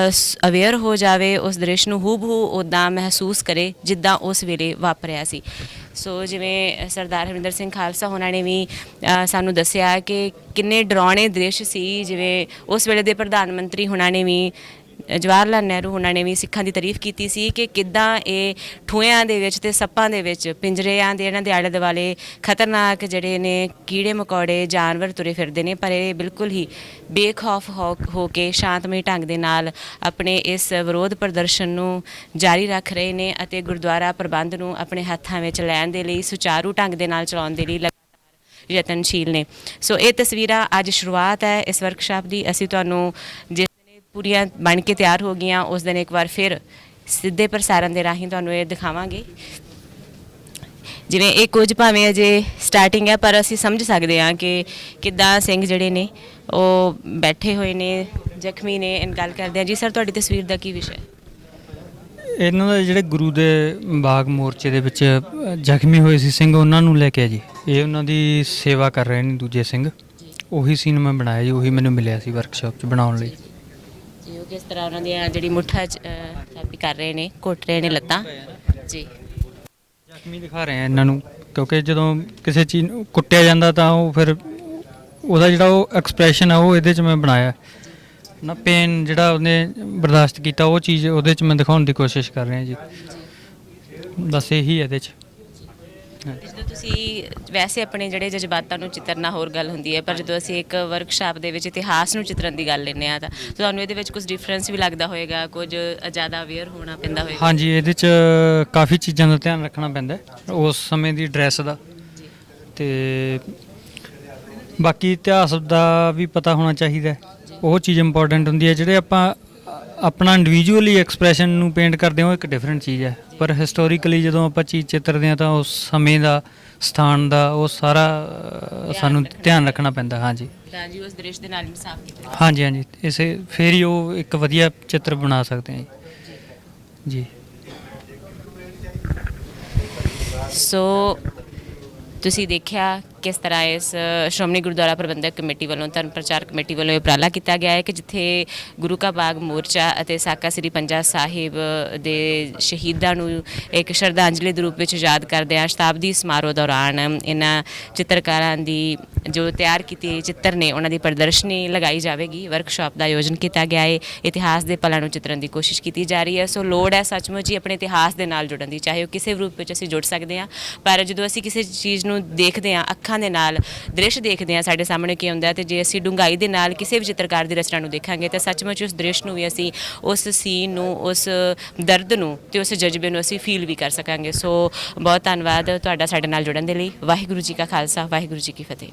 ਅਵੇਅਰ ਹੋ ਜਾਵੇ, ਉਸ ਦ੍ਰਿਸ਼ ਨੂੰ ਹੂਬਹੂ ਉੱਦਾਂ ਮਹਿਸੂਸ ਕਰੇ ਜਿੱਦਾਂ ਉਸ ਵੇਲੇ ਵਾਪਰਿਆ ਸੀ। ਸੋ ਜਿਵੇਂ ਸਰਦਾਰ ਹਰਮਿੰਦਰ ਸਿੰਘ ਖਾਲਸਾ ਉਹਨਾਂ ਨੇ ਵੀ ਸਾਨੂੰ ਦੱਸਿਆ ਕਿ ਕਿੰਨੇ ਡਰਾਉਣੇ ਦ੍ਰਿਸ਼ ਸੀ, ਜਿਵੇਂ ਉਸ ਵੇਲੇ ਦੇ ਪ੍ਰਧਾਨ ਮੰਤਰੀ ਹੁਣਾਂ ਨੇ ਵੀ ਜਵਾਹਰ ਲਾਲ ਨਹਿਰੂ ਹੁਣਾਂ ਨੇ ਵੀ ਸਿੱਖਾਂ ਦੀ ਤਾਰੀਫ ਕੀਤੀ ਸੀ ਕਿ ਕਿੱਦਾਂ ਇਹ ਠੂਇਆਂ ਦੇ ਵਿੱਚ ਤੇ ਸੱਪਾਂ ਦੇ ਵਿੱਚ ਪਿੰਜਰਿਆਂ ਦੇ ਇਹਨਾਂ ਦੇ ਆਲੇ ਦੁਆਲੇ ਖਤਰਨਾਕ ਜਿਹੜੇ ਨੇ ਕੀੜੇ ਮਕੌੜੇ ਜਾਨਵਰ ਤੁਰੇ ਫਿਰਦੇ ਨੇ, ਪਰ ਇਹ ਬਿਲਕੁਲ ਹੀ ਬੇਖੌਫ ਹੋ ਕੇ ਸ਼ਾਂਤਮਈ ਢੰਗ ਦੇ ਨਾਲ ਆਪਣੇ ਇਸ ਵਿਰੋਧ ਪ੍ਰਦਰਸ਼ਨ ਨੂੰ ਜਾਰੀ ਰੱਖ ਰਹੇ ਨੇ ਅਤੇ ਗੁਰਦੁਆਰਾ ਪ੍ਰਬੰਧ ਨੂੰ ਆਪਣੇ ਹੱਥਾਂ ਵਿੱਚ ਲੈਣ ਦੇ ਲਈ ਸੁਚਾਰੂ ਢੰਗ ਦੇ ਨਾਲ ਚਲਾਉਣ ਦੇ ਲਈ ਯਤਨਸ਼ੀਲ ਨੇ। ਸੋ ਇਹ ਤਸਵੀਰਾਂ ਅੱਜ ਸ਼ੁਰੂਆਤ ਹੈ ਇਸ ਵਰਕਸ਼ਾਪ ਦੀ। ਅਸੀਂ ਤੁਹਾਨੂੰ ਜਿਸ ਦਿਨ ਪੂਰੀਆਂ ਬਣ ਕੇ ਤਿਆਰ ਹੋ ਗਈਆਂ ਉਸ ਦਿਨ ਇੱਕ ਵਾਰ ਫਿਰ ਸਿੱਧੇ ਪ੍ਰਸਾਰਣ ਦੇ ਰਾਹੀਂ ਤੁਹਾਨੂੰ ਇਹ ਦਿਖਾਵਾਂਗੇ। ਜਿਵੇਂ ਇਹ ਕੁਝ ਭਾਵੇਂ ਅਜੇ ਸਟਾਰਟਿੰਗ ਹੈ, ਪਰ ਅਸੀਂ ਸਮਝ ਸਕਦੇ ਹਾਂ ਕਿ ਕਿੱਦਾਂ ਸਿੰਘ ਜਿਹੜੇ ਨੇ ਉਹ ਬੈਠੇ ਹੋਏ ਨੇ, ਜ਼ਖਮੀ ਨੇ। ਗੱਲ ਕਰਦੇ ਹਾਂ ਜੀ ਸਰ, ਤੁਹਾਡੀ ਤਸਵੀਰ ਦਾ ਕੀ ਵਿਸ਼ਾ ਹੈ? ਇਹਨਾਂ ਦਾ ਜਿਹੜੇ ਗੁਰੂ ਦੇ ਬਾਗ ਮੋਰਚੇ ਦੇ ਵਿੱਚ ਜ਼ਖਮੀ ਹੋਏ ਸੀ ਸਿੰਘ, ਉਹਨਾਂ ਨੂੰ ਲੈ ਕੇ ਜੀ ਇਹ ਉਹਨਾਂ ਦੀ ਸੇਵਾ ਕਰ ਰਹੇ ਨੇ ਦੂਜੇ ਸਿੰਘ। ਉਹੀ ਸੀਨ ਮੈਂ ਬਣਾਇਆ ਜੀ, ਉਹੀ ਮੈਨੂੰ ਮਿਲਿਆ ਸੀ ਵਰਕਸ਼ਾਪ 'ਚ ਬਣਾਉਣ ਲਈ ਜੀ। ਉਹ ਕਿਸ ਤਰ੍ਹਾਂ ਉਹਨਾਂ ਦੀਆਂ ਜਿਹੜੀ ਮੁੱਠਾ ਥਾਪੀ ਕਰ ਰਹੇ ਨੇ, ਘੁੱਟ ਰਹੇ ਨੇ ਲੱਤਾਂ ਜੀ। ਜ਼ਖਮੀ ਦਿਖਾ ਰਹੇ ਆ ਇਹਨਾਂ ਨੂੰ, ਕਿਉਂਕਿ ਜਦੋਂ ਕਿਸੇ ਚੀਜ਼ ਨੂੰ ਕੁੱਟਿਆ ਜਾਂਦਾ ਤਾਂ ਉਹ ਫਿਰ ਉਹਦਾ ਜਿਹੜਾ ਉਹ ਐਕਸਪ੍ਰੈਸ਼ਨ ਆ ਉਹ ਇਹਦੇ 'ਚ ਮੈਂ ਬਣਾਇਆ ਨਾ। ਪੇਨ ਜਿਹੜਾ ਉਹਨੇ ਬਰਦਾਸ਼ਤ ਕੀਤਾ ਉਹ ਚੀਜ਼ ਉਹਦੇ 'ਚ ਮੈਂ ਦਿਖਾਉਣ ਦੀ ਕੋਸ਼ਿਸ਼ ਕਰ ਰਿਹਾ ਜੀ। ਬਸ ਇਹੀ ਇਹਦੇ 'ਚ। ਜਦੋਂ ਤੁਸੀਂ ਵੈਸੇ ਆਪਣੇ ਜਿਹੜੇ ਜਜ਼ਬਾਤਾਂ ਨੂੰ ਚਿੱਤਰਨਾ ਹੋਰ ਗੱਲ ਹੁੰਦੀ ਹੈ, ਪਰ ਜਦੋਂ ਅਸੀਂ ਇੱਕ ਵਰਕਸ਼ਾਪ ਦੇ ਵਿੱਚ ਇਤਿਹਾਸ ਨੂੰ ਚਿੱਤਰਨ ਦੀ ਗੱਲ ਲੈਂਦੇ ਆ ਤਾਂ ਤੁਹਾਨੂੰ ਇਹਦੇ ਵਿੱਚ ਕੁਝ ਡਿਫਰੈਂਸ ਵੀ ਲੱਗਦਾ ਹੋਏਗਾ, ਕੁਝ ਜ਼ਿਆਦਾ ਅਵੇਅਰ ਹੋਣਾ ਪੈਂਦਾ ਹੋਏਗਾ। ਹਾਂਜੀ, ਇਹਦੇ 'ਚ ਕਾਫੀ ਚੀਜ਼ਾਂ ਦਾ ਧਿਆਨ ਰੱਖਣਾ ਪੈਂਦਾ ਹੈ, ਉਸ ਸਮੇਂ ਦੀ ਡਰੈਸ ਦਾ, ਤੇ ਬਾਕੀ ਇਤਿਹਾਸ ਦਾ ਵੀ ਪਤਾ ਹੋਣਾ ਚਾਹੀਦਾ ਹੈ। ਉਹ ਚੀਜ਼ ਇੰਪੋਰਟੈਂਟ ਹੁੰਦੀ ਹੈ। ਜਿਹੜੇ ਆਪਾਂ ਆਪਣਾ ਇੰਡੀਵਿਜੂਅਲੀ ਐਕਸਪ੍ਰੈਸ਼ਨ ਨੂੰ ਪੇਂਟ ਕਰਦੇ ਹਾਂ ਉਹ ਇੱਕ ਡਿਫਰੈਂਟ ਚੀਜ਼ ਹੈ, ਪਰ ਹਿਸਟੋਰੀਕਲੀ ਜਦੋਂ ਆਪਾਂ ਚੀਜ਼ ਚਿੱਤਰਦੇ ਹਾਂ ਤਾਂ ਉਸ ਸਮੇਂ ਦਾ, ਸਥਾਨ ਦਾ, ਉਹ ਸਾਰਾ ਸਾਨੂੰ ਧਿਆਨ ਰੱਖਣਾ ਪੈਂਦਾ। ਹਾਂਜੀ ਤਾਂ ਜੀ ਉਸ ਦ੍ਰਿਸ਼ ਦੇ ਨਾਲ ਇਨਸਾਫ ਕੀਤਾ। ਹਾਂਜੀ ਹਾਂਜੀ, ਇਸੇ ਫਿਰ ਹੀ ਉਹ ਇੱਕ ਵਧੀਆ ਚਿੱਤਰ ਬਣਾ ਸਕਦੇ ਹਾਂ ਜੀ। ਸੋ ਤੁਸੀਂ ਦੇਖਿਆ ਕਿਸ ਤਰ੍ਹਾਂ ਇਸ ਸ਼੍ਰੋਮਣੀ ਗੁਰਦੁਆਰਾ ਪ੍ਰਬੰਧਕ ਕਮੇਟੀ ਵੱਲੋਂ, ਧਰਮ ਪ੍ਰਚਾਰ ਕਮੇਟੀ ਵੱਲੋਂ ਇਹ ਉਪਰਾਲਾ ਕੀਤਾ ਗਿਆ ਹੈ ਕਿ ਜਿੱਥੇ ਗੁਰੂ ਕਾ ਬਾਗ ਮੋਰਚਾ ਅਤੇ ਸਾਕਾ ਸ੍ਰੀ ਪੰਜਾ ਸਾਹਿਬ ਦੇ ਸ਼ਹੀਦਾਂ ਨੂੰ ਇੱਕ ਸ਼ਰਧਾਂਜਲੀ ਦੇ ਰੂਪ ਵਿੱਚ ਯਾਦ ਕਰਦੇ ਆ, ਸ਼ਤਾਬਦੀ ਸਮਾਰੋਹ ਦੌਰਾਨ ਇਹਨਾਂ ਚਿੱਤਰਕਾਰਾਂ ਦੀ ਜੋ ਤਿਆਰ ਕੀਤੇ ਚਿੱਤਰ ਨੇ ਉਹਨਾਂ ਦੀ ਪ੍ਰਦਰਸ਼ਨੀ ਲਗਾਈ ਜਾਵੇਗੀ। ਵਰਕਸ਼ਾਪ ਦਾ ਆਯੋਜਨ ਕੀਤਾ ਗਿਆ ਹੈ। ਇਤਿਹਾਸ ਦੇ ਪਲਾਂ ਨੂੰ ਚਿੱਤਰਨ ਦੀ ਕੋਸ਼ਿਸ਼ ਕੀਤੀ ਜਾ ਰਹੀ ਹੈ। ਸੋ ਲੋੜ ਹੈ ਸੱਚਮੁੱਚ ਹੀ ਆਪਣੇ ਇਤਿਹਾਸ ਦੇ ਨਾਲ ਜੁੜਨ ਦੀ, ਚਾਹੇ ਉਹ ਕਿਸੇ ਵੀ ਰੂਪ ਵਿੱਚ ਅਸੀਂ ਜੁੜ ਸਕਦੇ ਹਾਂ, ਪਰ ਜਦੋਂ ਅਸੀਂ ਕਿਸੇ ਚੀਜ਼ ਨੂੰ ਦੇਖਦੇ ਹਾਂ, ਅੱਖਾਂ ਦੇ ਨਾਲ ਦ੍ਰਿਸ਼ ਦੇਖਦੇ ਹਾਂ, ਸਾਡੇ ਸਾਹਮਣੇ ਕੀ ਹੁੰਦਾ, ਤੇ ਜੇ ਅਸੀਂ ਡੂੰਘਾਈ ਦੇ ਨਾਲ ਕਿਸੇ ਵੀ ਚਿੱਤਰਕਾਰ ਦੀ ਰਚਨਾ ਨੂੰ ਦੇਖਾਂਗੇ ਤਾਂ ਸੱਚਮੁੱਚ ਉਸ ਦ੍ਰਿਸ਼ ਨੂੰ ਵੀ ਅਸੀਂ, ਉਸ ਸੀਨ ਨੂੰ, ਉਸ ਦਰਦ ਨੂੰ ਤੇ ਉਸ ਜਜ਼ਬੇ ਨੂੰ ਅਸੀਂ ਫੀਲ ਵੀ ਕਰ ਸਕਾਂਗੇ। ਸੋ ਬਹੁਤ ਧੰਨਵਾਦ ਤੁਹਾਡਾ ਸਾਡੇ ਨਾਲ ਜੁੜਨ ਦੇ ਲਈ। ਵਾਹਿਗੁਰੂ ਜੀ ਕਾ ਖਾਲਸਾ, ਵਾਹਿਗੁਰੂ ਜੀ ਕੀ ਫਤਿਹ।